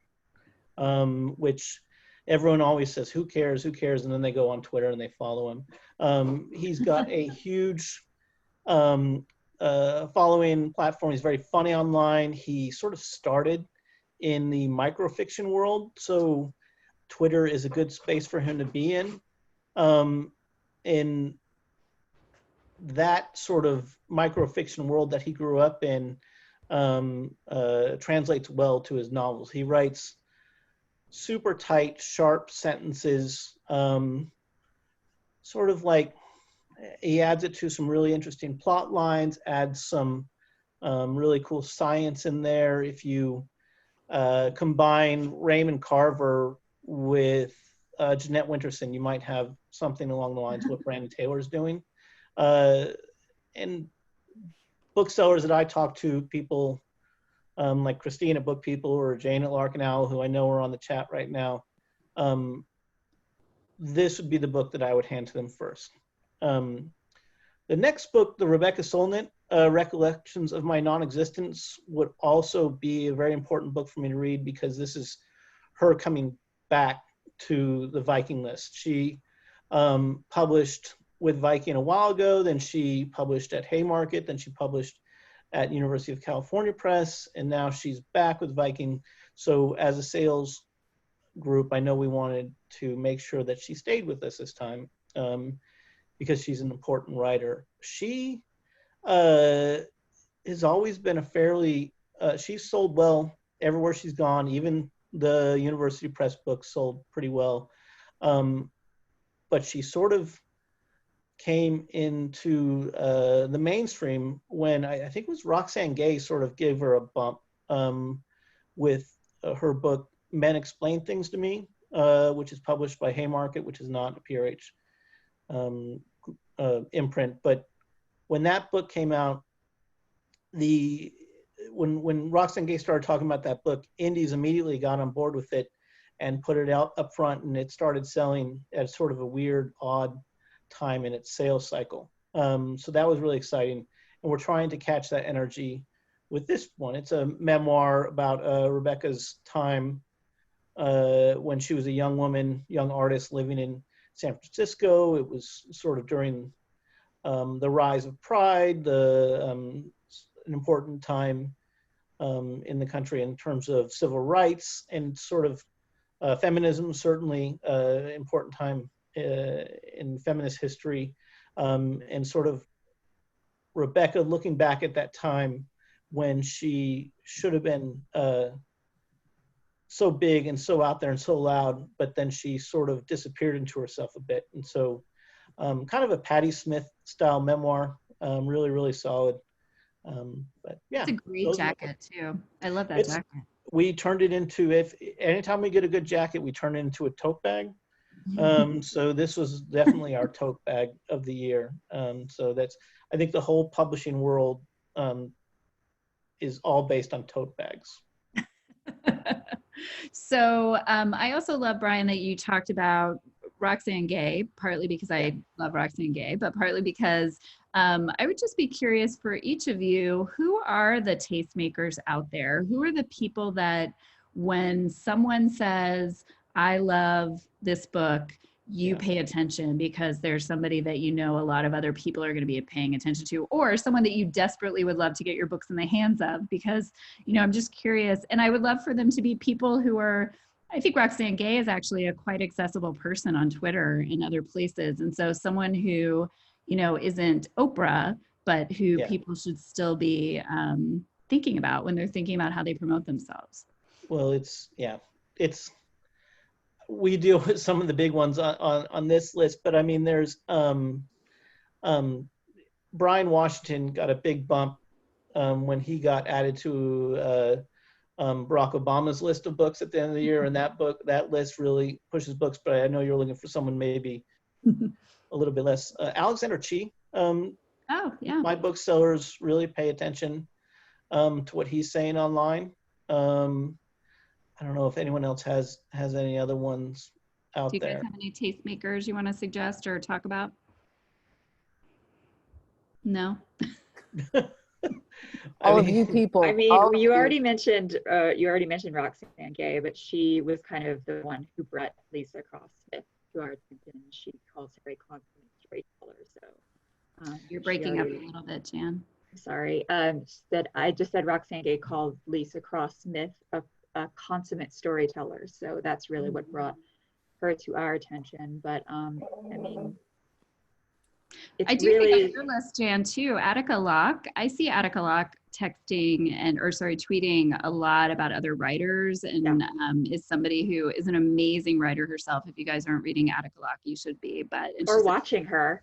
which everyone always says, who cares, and then they go on Twitter and they follow him. He's got a huge following platform. He's very funny online. He sort of started in the microfiction world, so Twitter is a good space for him to be in. In that sort of microfiction world that he grew up in, translates well to his novels. He writes super tight, sharp sentences, sort of like he adds it to some really interesting plot lines, adds some really cool science in there. If you combine Raymond Carver with Jeanette Winterson, you might have something along the lines of what Brandon Taylor's doing. And booksellers that I talk to, people like Christine at Book People or Jane at Larkin Owl, who I know are on the chat right now, this would be the book that I would hand to them first. The next book, the Rebecca Solnit, Recollections of My Non-Existence, would also be a very important book for me to read because this is her coming back to the Viking list. She published with Viking a while ago, then she published at Haymarket, then she published at University of California Press, and now she's back with Viking. So as a sales group, I know we wanted to make sure that she stayed with us this time because she's an important writer. She has always been a fairly, she's sold well everywhere she's gone. Even the University Press books sold pretty well. But she sort of came into the mainstream when I think it was Roxane Gay sort of gave her a bump with her book Men Explain Things to Me, which is published by Haymarket, which is not a PRH imprint. But when that book came out, when Roxane Gay started talking about that book, indies immediately got on board with it and put it out up front, and it started selling at sort of a weird, odd time in its sales cycle. So that was really exciting. And we're trying to catch that energy with this one. It's a memoir about Rebecca's time when she was a young woman, young artist living in San Francisco. It was sort of during the rise of Pride, an important time in the country in terms of civil rights and sort of feminism, certainly important time in feminist history, and sort of Rebecca looking back at that time when she should have been so big and so out there and so loud, but then she sort of disappeared into herself a bit. And so kind of a Patti Smith style memoir, really, really solid. But yeah, it's a great jacket too. I love that jacket. We turned it into, anytime we get a good jacket, we turn it into a tote bag. So this was definitely our tote bag of the year. So I think the whole publishing world is all based on tote bags. So I also love, Brian, that you talked about Roxane Gay, partly because I love Roxane Gay, but partly because I would just be curious for each of you, who are the tastemakers out there? Who are the people that when someone says, I love this book, you pay attention because there's somebody that you know a lot of other people are going to be paying attention to, or someone that you desperately would love to get your books in the hands of because, I'm just curious. And I would love for them to be people who are, I think Roxane Gay is actually a quite accessible person on Twitter and other places. And so someone who, isn't Oprah, but who Yeah. people should still be thinking about when they're thinking about how they promote themselves. Well, we deal with some of the big ones on this list, but I mean, there's Brian Washington got a big bump when he got added to Barack Obama's list of books at the end of the year, and that list really pushes books. But I know you're looking for someone maybe a little bit less. Alexander Chi. Oh yeah. My booksellers really pay attention to what he's saying online. I don't know if anyone else has any other ones out Do you guys there. have any tastemakers you want to suggest or talk about? No. All of you people. I mean, all of you already mentioned Roxanne Gay, but she was kind of the one who brought Lisa Cross-Smith to our attention. She calls her a consummate storyteller. So you're breaking up a little bit, Jan. Sorry. I just said Roxanne Gay called Lisa Cross-Smith a consummate storyteller. So that's really what brought her to our attention. But I mean, I do think on your list, Jan, too, Attica Locke. I see Attica Locke tweeting a lot about other writers, and is somebody who is an amazing writer herself. If you guys aren't reading Attica Locke, you should be. Or watching her.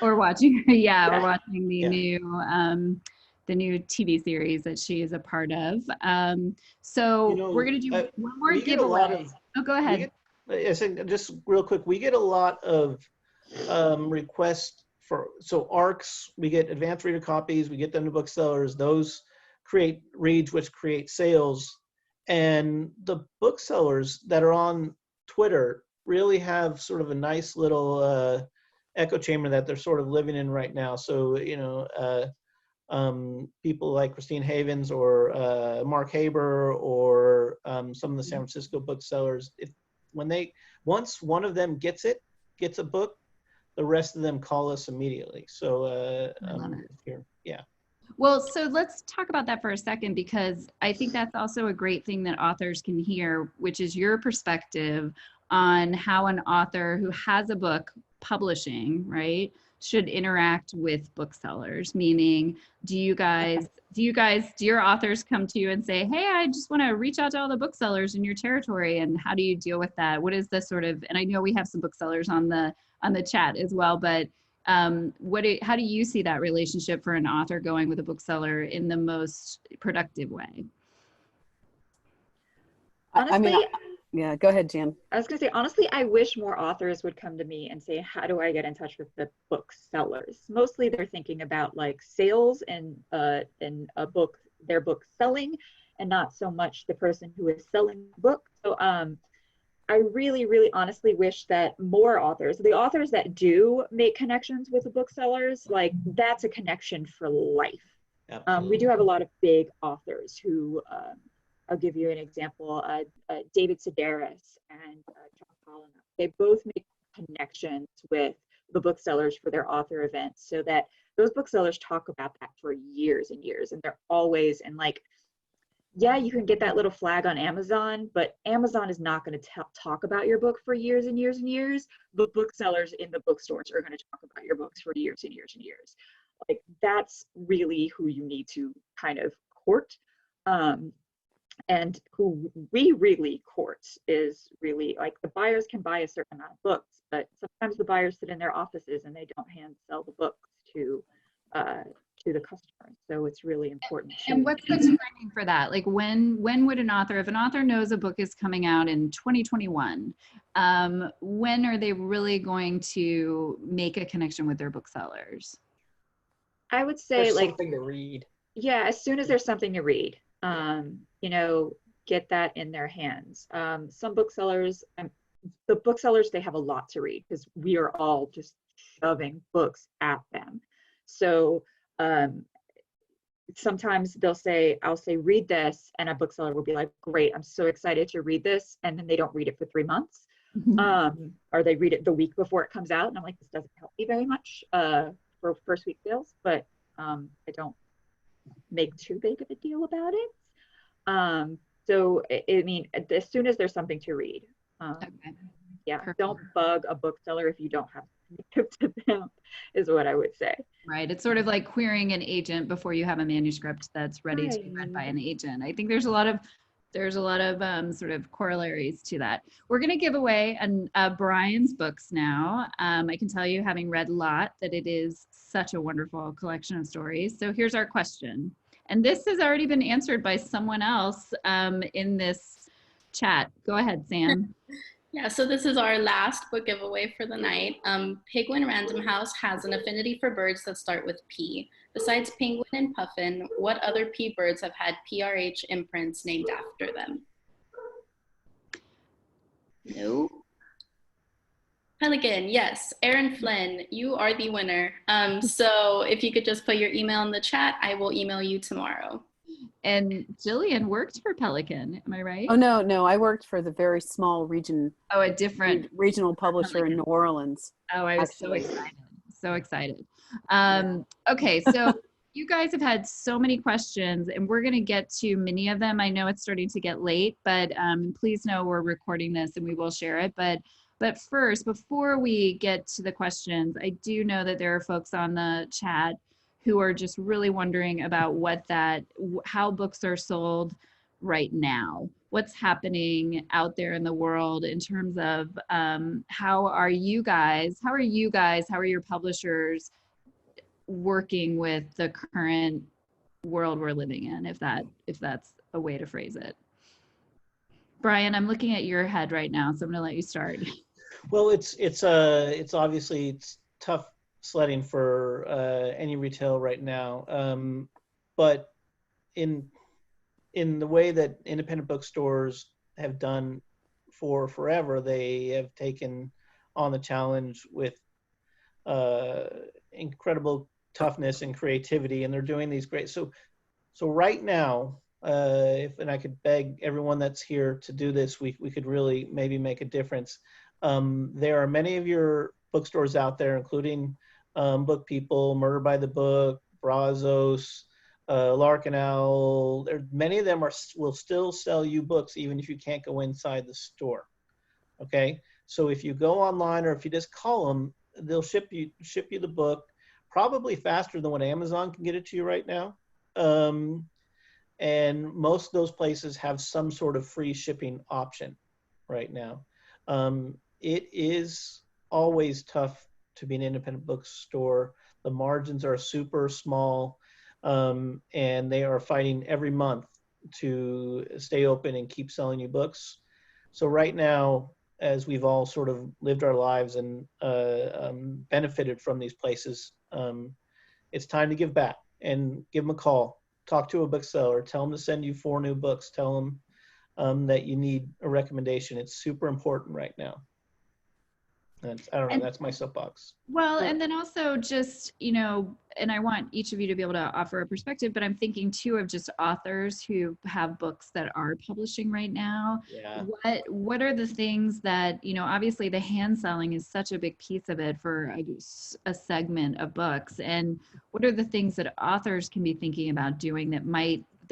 Or watching her, yeah, or watching the new TV series that she is a part of. So we're gonna do one more giveaway. Go ahead. Just real quick, we get a lot of requests for ARCs. We get advanced reader copies. We get them to booksellers. Those create reads, which create sales. And the booksellers that are on Twitter really have sort of a nice little echo chamber that they're sort of living in right now. So people like Christine Havens or Mark Haber or some of the San Francisco booksellers, once one of them gets a book, the rest of them call us immediately. So yeah. Well, so let's talk about that for a second, because I think that's also a great thing that authors can hear, which is your perspective on how an author who has a book publishing, right, should interact with booksellers. Meaning, do your authors come to you and say, hey, I just want to reach out to all the booksellers in your territory, and how do you deal with that? What is the sort of, and I know we have some booksellers on the chat as well, but how do you see that relationship for an author going with a bookseller in the most productive way? Honestly, yeah, go ahead, Jan. I was going to say, honestly, I wish more authors would come to me and say, how do I get in touch with the booksellers? Mostly they're thinking about like sales and a book, their book selling, and not so much the person who is selling the book. So I really, really honestly wish that more authors, the authors that do make connections with the booksellers, like that's a connection for life. We do have a lot of big authors who, I'll give you an example, David Sedaris and John Collins. They both make connections with the booksellers for their author events, so that those booksellers talk about that for years and years, and they're always, and like, yeah, you can get that little flag on Amazon, but Amazon is not going to talk about your book for years and years and years. The booksellers in the bookstores are going to talk about your books for years and years and years. Like, that's really who you need to kind of court. And who we really court is really, like, the buyers can buy a certain amount of books, but sometimes the buyers sit in their offices and they don't hand sell the books to the customers. So it's really important. And what's the timing for that? Like, when would an author, if an author knows a book is coming out in 2021, when are they really going to make a connection with their booksellers? I would say there's like something to read. Yeah, as soon as there's something to read, get that in their hands. Some booksellers, the booksellers, they have a lot to read because we are all just shoving books at them. So sometimes I'll say, read this, and a bookseller will be like, great, I'm so excited to read this. And then they don't read it for 3 months. Or they read it the week before it comes out. And I'm like, this doesn't help me very much for first week sales, but I don't make too big of a deal about it. So, I mean, as soon as there's something to read, Okay. yeah, Perfect. don't bug a bookseller if you don't have give to them, is what I would say. Right. It's sort of like querying an agent before you have a manuscript that's ready to be read by an agent. I think there's a lot of sort of corollaries to that. We're going to give away Brian's books now. I can tell you, having read Lot, that it is such a wonderful collection of stories. So here's our question. And this has already been answered by someone else in this chat. Go ahead, Sam. Yeah, so this is our last book giveaway for the night. Penguin Random House has an affinity for birds that start with P. Besides penguin and puffin, what other P birds have had PRH imprints named after them? No. Pelican, yes. Aaron Flynn, you are the winner. So if you could just put your email in the chat, I will email you tomorrow. And Jillian worked for Pelican, am I right? Oh, no, I worked for the very small a different regional publisher in New Orleans. Oh, I was actually. so excited. Okay, so you guys have had so many questions, and we're going to get to many of them. I know it's starting to get late, but please know we're recording this and we will share it. But first, before we get to the questions, I do know that there are folks on the chat who are just really wondering about how books are sold right now. What's happening out there in the world in terms of how are your publishers working with the current world we're living in, if that's a way to phrase it. Brian, I'm looking at your head right now, so I'm going to let you start. Well, it's obviously it's tough sledding for any retail right now, but in the way that independent bookstores have done for forever, they have taken on the challenge with incredible toughness and creativity, and they're doing these great. So right now, and I could beg everyone that's here to do this, we could really maybe make a difference. There are many of your bookstores out there, including Book People, Murder by the Book, Brazos, Lark and Owl. Many of them will still sell you books even if you can't go inside the store. Okay, so if you go online or if you just call them, they'll ship you the book probably faster than what Amazon can get it to you right now. And most of those places have some sort of free shipping option right now. It is always tough to be an independent bookstore. The margins are super small, and they are fighting every month to stay open and keep selling you books. So right now, as we've all sort of lived our lives and benefited from these places, it's time to give back and give them a call. Talk to a bookseller. Tell them to send you 4 new books. Tell them that you need a recommendation. It's super important right now. I don't know, that's my soapbox. Well, and then also just, and I want each of you to be able to offer a perspective, but I'm thinking too of just authors who have books that are publishing right now. Yeah. What are the things that, obviously the hand selling is such a big piece of it for a segment of books. And what are the things that authors can be thinking about doing that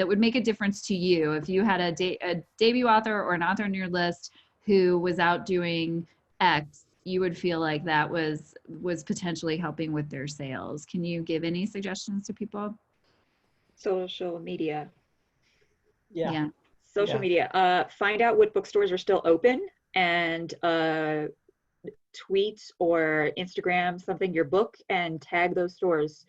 would make a difference to you if you had a debut author or an author on your list who was out doing X? You would feel like that was potentially helping with their sales. Can you give any suggestions to people? Social media. Yeah. Social media. Find out what bookstores are still open and tweet or Instagram something your book and tag those stores.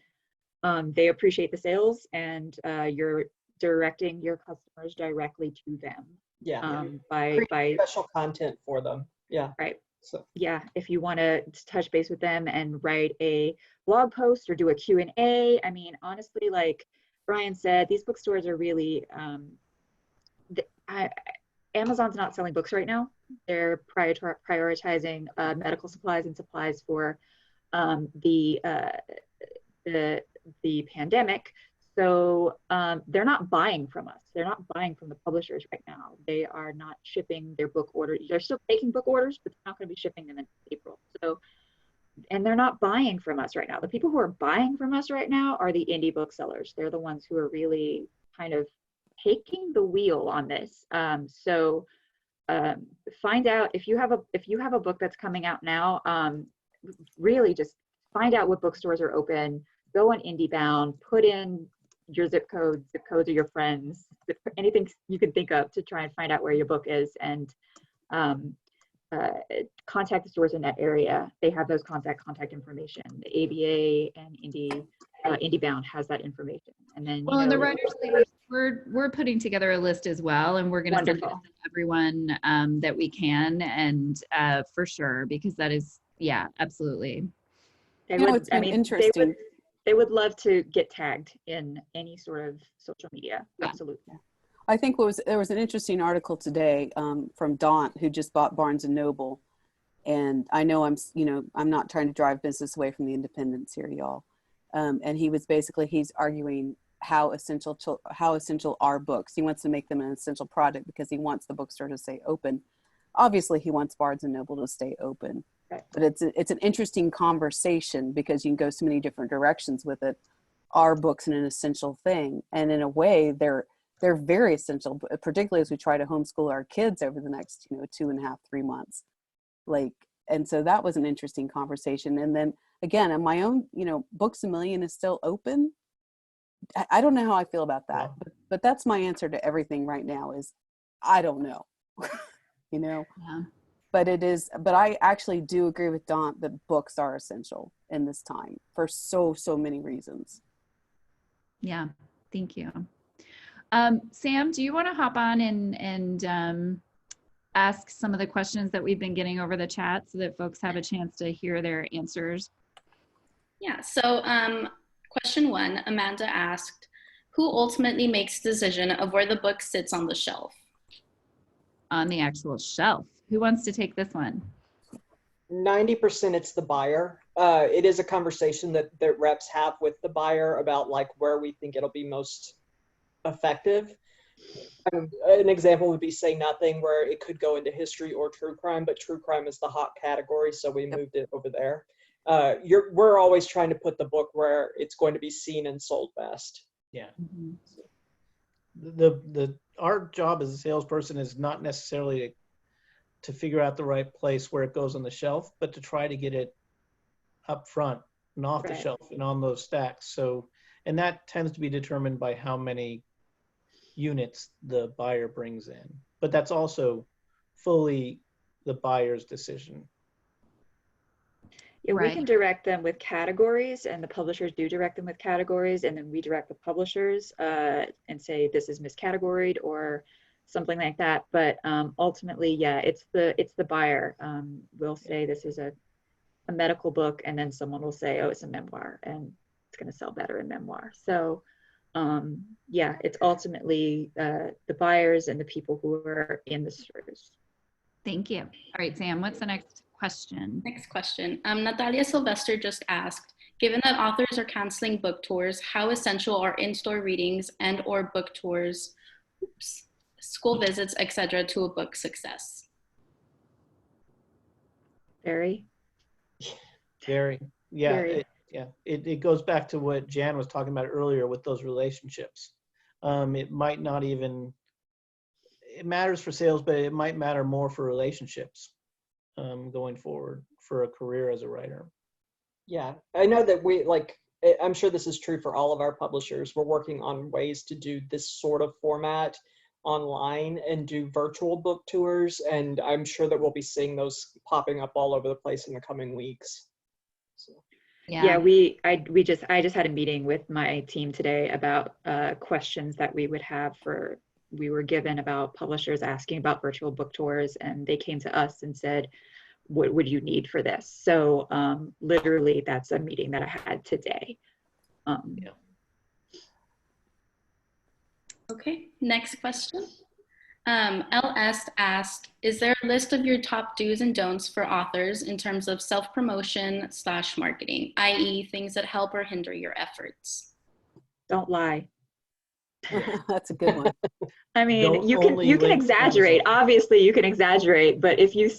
They appreciate the sales, and you're directing your customers directly to them. Yeah. By special content for them. Yeah. Right. So yeah, if you want to touch base with them and write a blog post or do a Q&A, I mean, honestly, like Brian said, these bookstores are really, Amazon's not selling books right now. They're prioritizing medical supplies and supplies for the pandemic. So they're not buying from us. They're not buying from the publishers right now. They are not shipping their book orders. They're still taking book orders, but they're not going to be shipping them in April. So, and they're not buying from us right now. The people who are buying from us right now are the indie booksellers. They're the ones who are really kind of taking the wheel on this. So find out if you have a book that's coming out now. really just find out what bookstores are open, go on IndieBound, put in your zip codes of your friends, anything you can think of to try and find out where your book is, and contact the stores in that area. They have those contact information. The ABA and IndieBound has that information. And then, well, and the writers leaders, we're putting together a list as well, and we're going to send it to everyone that we can, and for sure, because that is, yeah, absolutely. It's been interesting. They would love to get tagged in any sort of social media. Yeah. Absolutely. I think there was an interesting article today from Daunt, who just bought Barnes and Noble, and I know I'm not trying to drive business away from the independents here, y'all. And he's arguing how essential are books. He wants to make them an essential product because he wants the bookstore to stay open. Obviously, he wants Barnes and Noble to stay open. Right. But it's an interesting conversation because you can go so many different directions with it. Are books an essential thing? And in a way, they're very essential, particularly as we try to homeschool our kids over the next 2.5, 3 months. And so that was an interesting conversation. And then again, on my own, Books A Million is still open. I don't know how I feel about that, but that's my answer to everything right now is I don't know. Yeah. But I actually do agree with Daunt that books are essential in this time for so many reasons. Yeah, thank you. Sam, do you want to hop on and ask some of the questions that we've been getting over the chat so that folks have a chance to hear their answers? Yeah, so question 1, Amanda asked, who ultimately makes the decision of where the book sits on the shelf? On the actual shelf. Who wants to take this one? 90% it's the buyer. It is a conversation that reps have with the buyer about where we think it'll be most effective. An example would be Say Nothing, where it could go into history or true crime, but true crime is the hot category, so we moved it over there. We're always trying to put the book where it's going to be seen and sold best. Yeah. Mm-hmm. Our job as a salesperson is not necessarily to figure out the right place where it goes on the shelf, but to try to get it up front and off the shelf and on those stacks. So, and that tends to be determined by how many units the buyer brings in, but that's also fully the buyer's decision. Yeah, we can direct them with categories, and the publishers do direct them with categories, and then we direct the publishers and say this is miscategoried or something like that. But ultimately, yeah, it's the buyer. We'll say this is a medical book, and then someone will say, oh, it's a memoir, and it's going to sell better in memoir. So yeah, it's ultimately the buyers and the people who are in the stores. Thank you. All right, Sam, what's the next question? Next question. Natalia Sylvester just asked, given that authors are canceling book tours, how essential are in-store readings and or book tours, school visits, etc. to a book success? Very. Yeah. It goes back to what Jan was talking about earlier with those relationships. It might not even, it matters for sales, but it might matter more for relationships going forward for a career as a writer. Yeah, I know that I'm sure this is true for all of our publishers. We're working on ways to do this sort of format online and do virtual book tours, and I'm sure that we'll be seeing those popping up all over the place in the coming weeks. So. Yeah, I just had a meeting with my team today about questions that we would have we were given about publishers asking about virtual book tours, and they came to us and said, what would you need for this? So literally that's a meeting that I had today. Yeah. Okay, next question. LS asked, is there a list of your top do's and don'ts for authors in terms of self-promotion / marketing, i.e. things that help or hinder your efforts? Don't lie. That's a good one. I mean, you can exaggerate. Obviously, you can exaggerate, but if you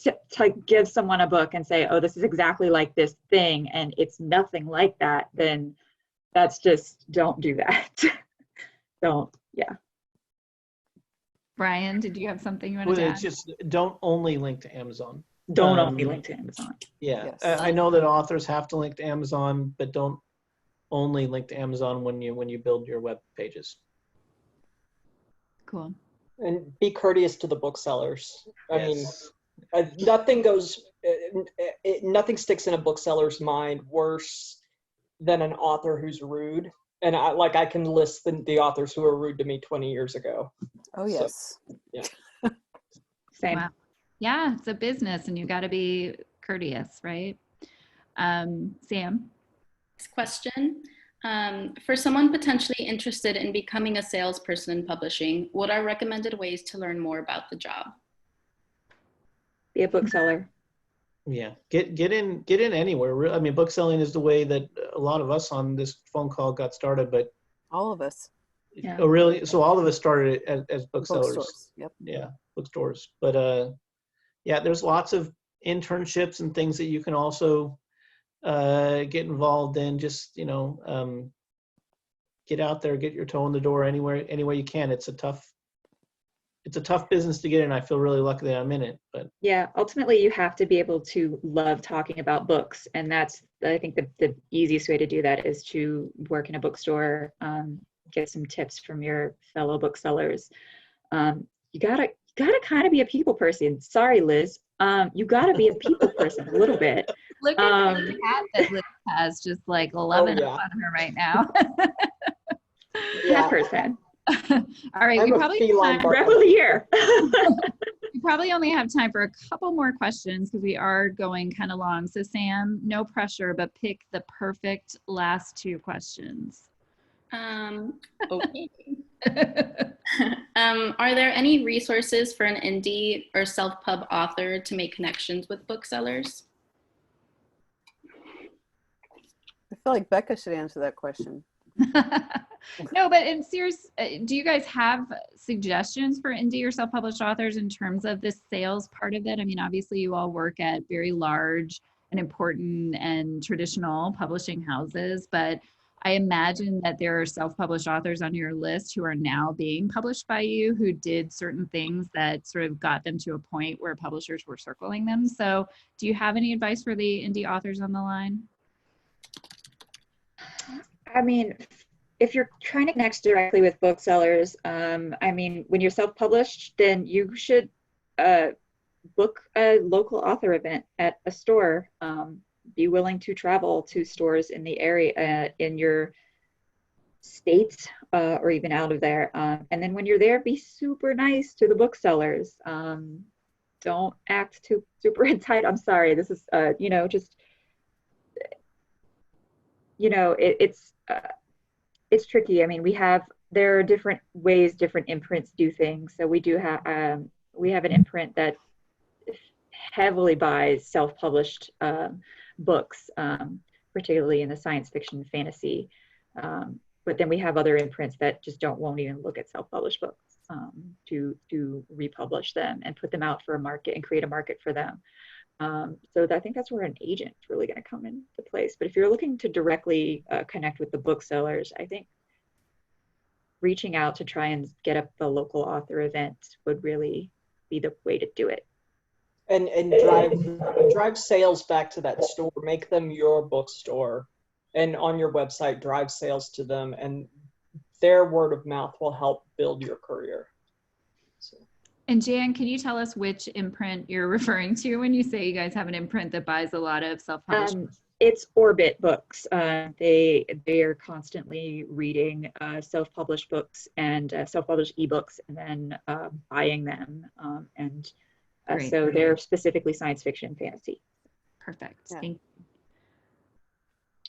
give someone a book and say, "Oh, this is exactly like this thing," and it's nothing like that, then that's just don't do that. Yeah. Brian, did you have something you want to add? It's just don't only link to Amazon. Don't only link to Amazon. Yeah, Yes. I know that authors have to link to Amazon, but don't only link to Amazon when you build your web pages. Cool. And be courteous to the booksellers. I mean, Yes. nothing goes, nothing sticks in a bookseller's mind worse than an author who's rude. And I can list the authors who were rude to me 20 years ago. Oh, yes. Same. Wow. Yeah, it's a business and you got to be courteous, right? Sam? Next question. For someone potentially interested in becoming a salesperson in publishing, what are recommended ways to learn more about the job? Be a bookseller. Yeah, get in anywhere. I mean, book selling is the way that a lot of us on this phone call got started. But All of us. Yeah. oh, really? So all of us started as booksellers. Bookstores. Yep. Yeah, bookstores. But yeah, there's lots of internships and things that you can also get involved in. Just get out there, get your toe in the door anywhere you can. It's a tough business to get in. I feel really lucky that I'm in it. But Yeah, ultimately you have to be able to love talking about books. And that's, I think the easiest way to do that is to work in a bookstore, get some tips from your fellow booksellers. You gotta kind of be a people person. Sorry, Liz. You gotta be a people person a little bit. Look at the hat that Liz has just like loving yeah. up on her right now. That person. All right, I'm we a probably feline barker. Rep of the year. we probably only have time for a couple more questions because we are going kind of long. So Sam, no pressure, but pick the perfect last two questions. Okay. Are there any resources for an indie or self-pub author to make connections with booksellers? I feel like Becca should answer that question. No, but in serious, do you guys have suggestions for indie or self-published authors in terms of the sales part of it? I mean, obviously you all work at very large and important and traditional publishing houses, but I imagine that there are self-published authors on your list who are now being published by you who did certain things that sort of got them to a point where publishers were circling them. So do you have any advice for the indie authors on the line? I mean, if you're trying to connect directly with booksellers, I mean, when you're self-published, then you should book a local author event at a store. Be willing to travel to stores in the area, in your state, or even out of there. And then when you're there, be super nice to the booksellers. Don't act too super entitled. I'm sorry, this is, it's tricky. I mean, there are different ways different imprints do things. So we have an imprint that heavily buys self-published books, particularly in the science fiction fantasy. But then we have other imprints that just won't even look at self-published books to republish them and put them out for a market and create a market for them. So I think that's where an agent's really going to come into place. But if you're looking to directly connect with the booksellers, I think reaching out to try and get up the local author event would really be the way to do it. And drive sales back to that store. Make them your bookstore, and on your website, drive sales to them, and their word of mouth will help build your career. So. And Jan, can you tell us which imprint you're referring to when you say you guys have an imprint that buys a lot of self-published? It's Orbit Books. They are constantly reading self-published books and self-published ebooks, and then buying them. So they're specifically science fiction fantasy. Perfect. Yeah. Thank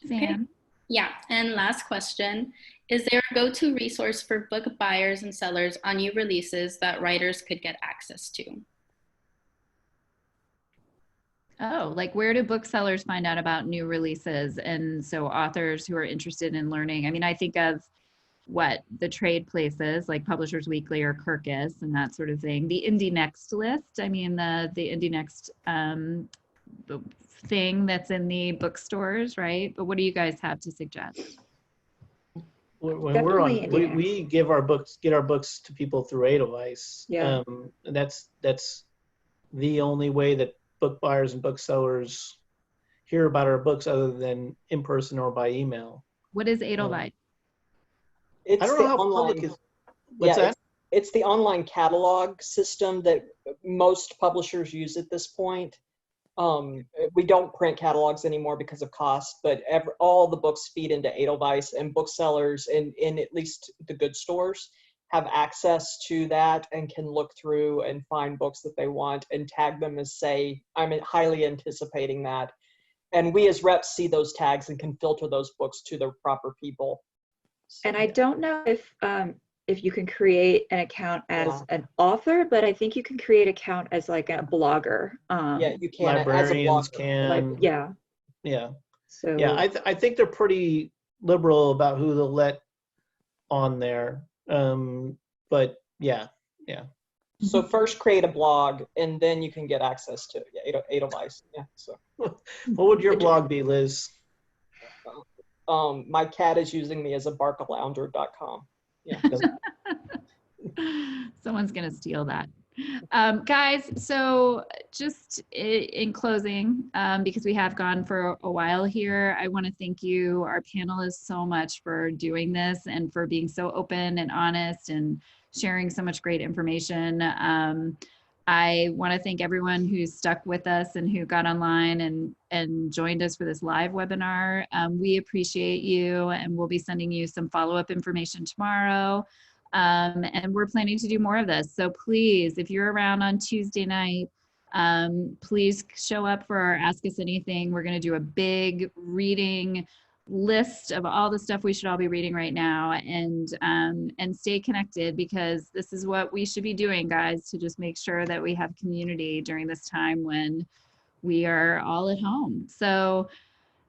you. Sam? Yeah, and last question. Is there a go-to resource for book buyers and sellers on new releases that writers could get access to? Oh, like where do booksellers find out about new releases? And so authors who are interested in learning, I mean, I think of the trade places like Publishers Weekly or Kirkus and that sort of thing. The Indie Next list, I mean, the Indie Next the thing that's in the bookstores, right? But what do you guys have to suggest? When we're on, Definitely, we get our books to people through Edelweiss. Yeah. That's the only way that book buyers and booksellers hear about our books other than in person or by email. What is Edelweiss? It's I don't the know how online, public is. What's that? It's the online catalog system that most publishers use at this point. We don't print catalogs anymore because of cost, but all the books feed into Edelweiss, and booksellers in at least the good stores have access to that and can look through and find books that they want and tag them as, say, I'm highly anticipating that. And we as reps see those tags and can filter those books to the proper people. And I don't know if you can create an account as an author, but I think you can create an account as like a blogger. Yeah, you can. Librarians as a blogger. can. Like, yeah. Yeah. So Yeah, I think they're pretty liberal about who they'll let on there. But yeah. So first create a blog, and then you can get access to Edelweiss. Yeah. So What would your blog be, Liz? my cat is using me as a barkalounger.com. Yeah. Someone's going to steal that. Guys, so just in closing, because we have gone for a while here, I want to thank you, our panelists, so much for doing this and for being so open and honest and sharing so much great information. I want to thank everyone who's stuck with us and who got online and joined us for this live webinar. We appreciate you, and we'll be sending you some follow-up information tomorrow. And we're planning to do more of this. So please, if you're around on Tuesday night, please show up for our Ask Us Anything. We're going to do a big reading list of all the stuff we should all be reading right now, and stay connected, because this is what we should be doing, guys, to just make sure that we have community during this time when we are all at home. So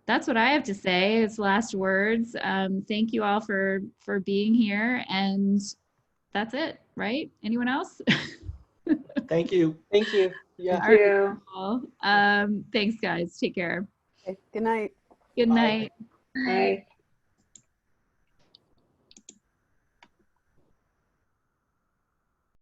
that's what I have to say. It's last words. Thank you all for being here, and that's it, right? Anyone else? Thank you. Thank you. Yeah. thank you. Thanks, guys. Take care. Okay, good night. Good Bye. night. Bye.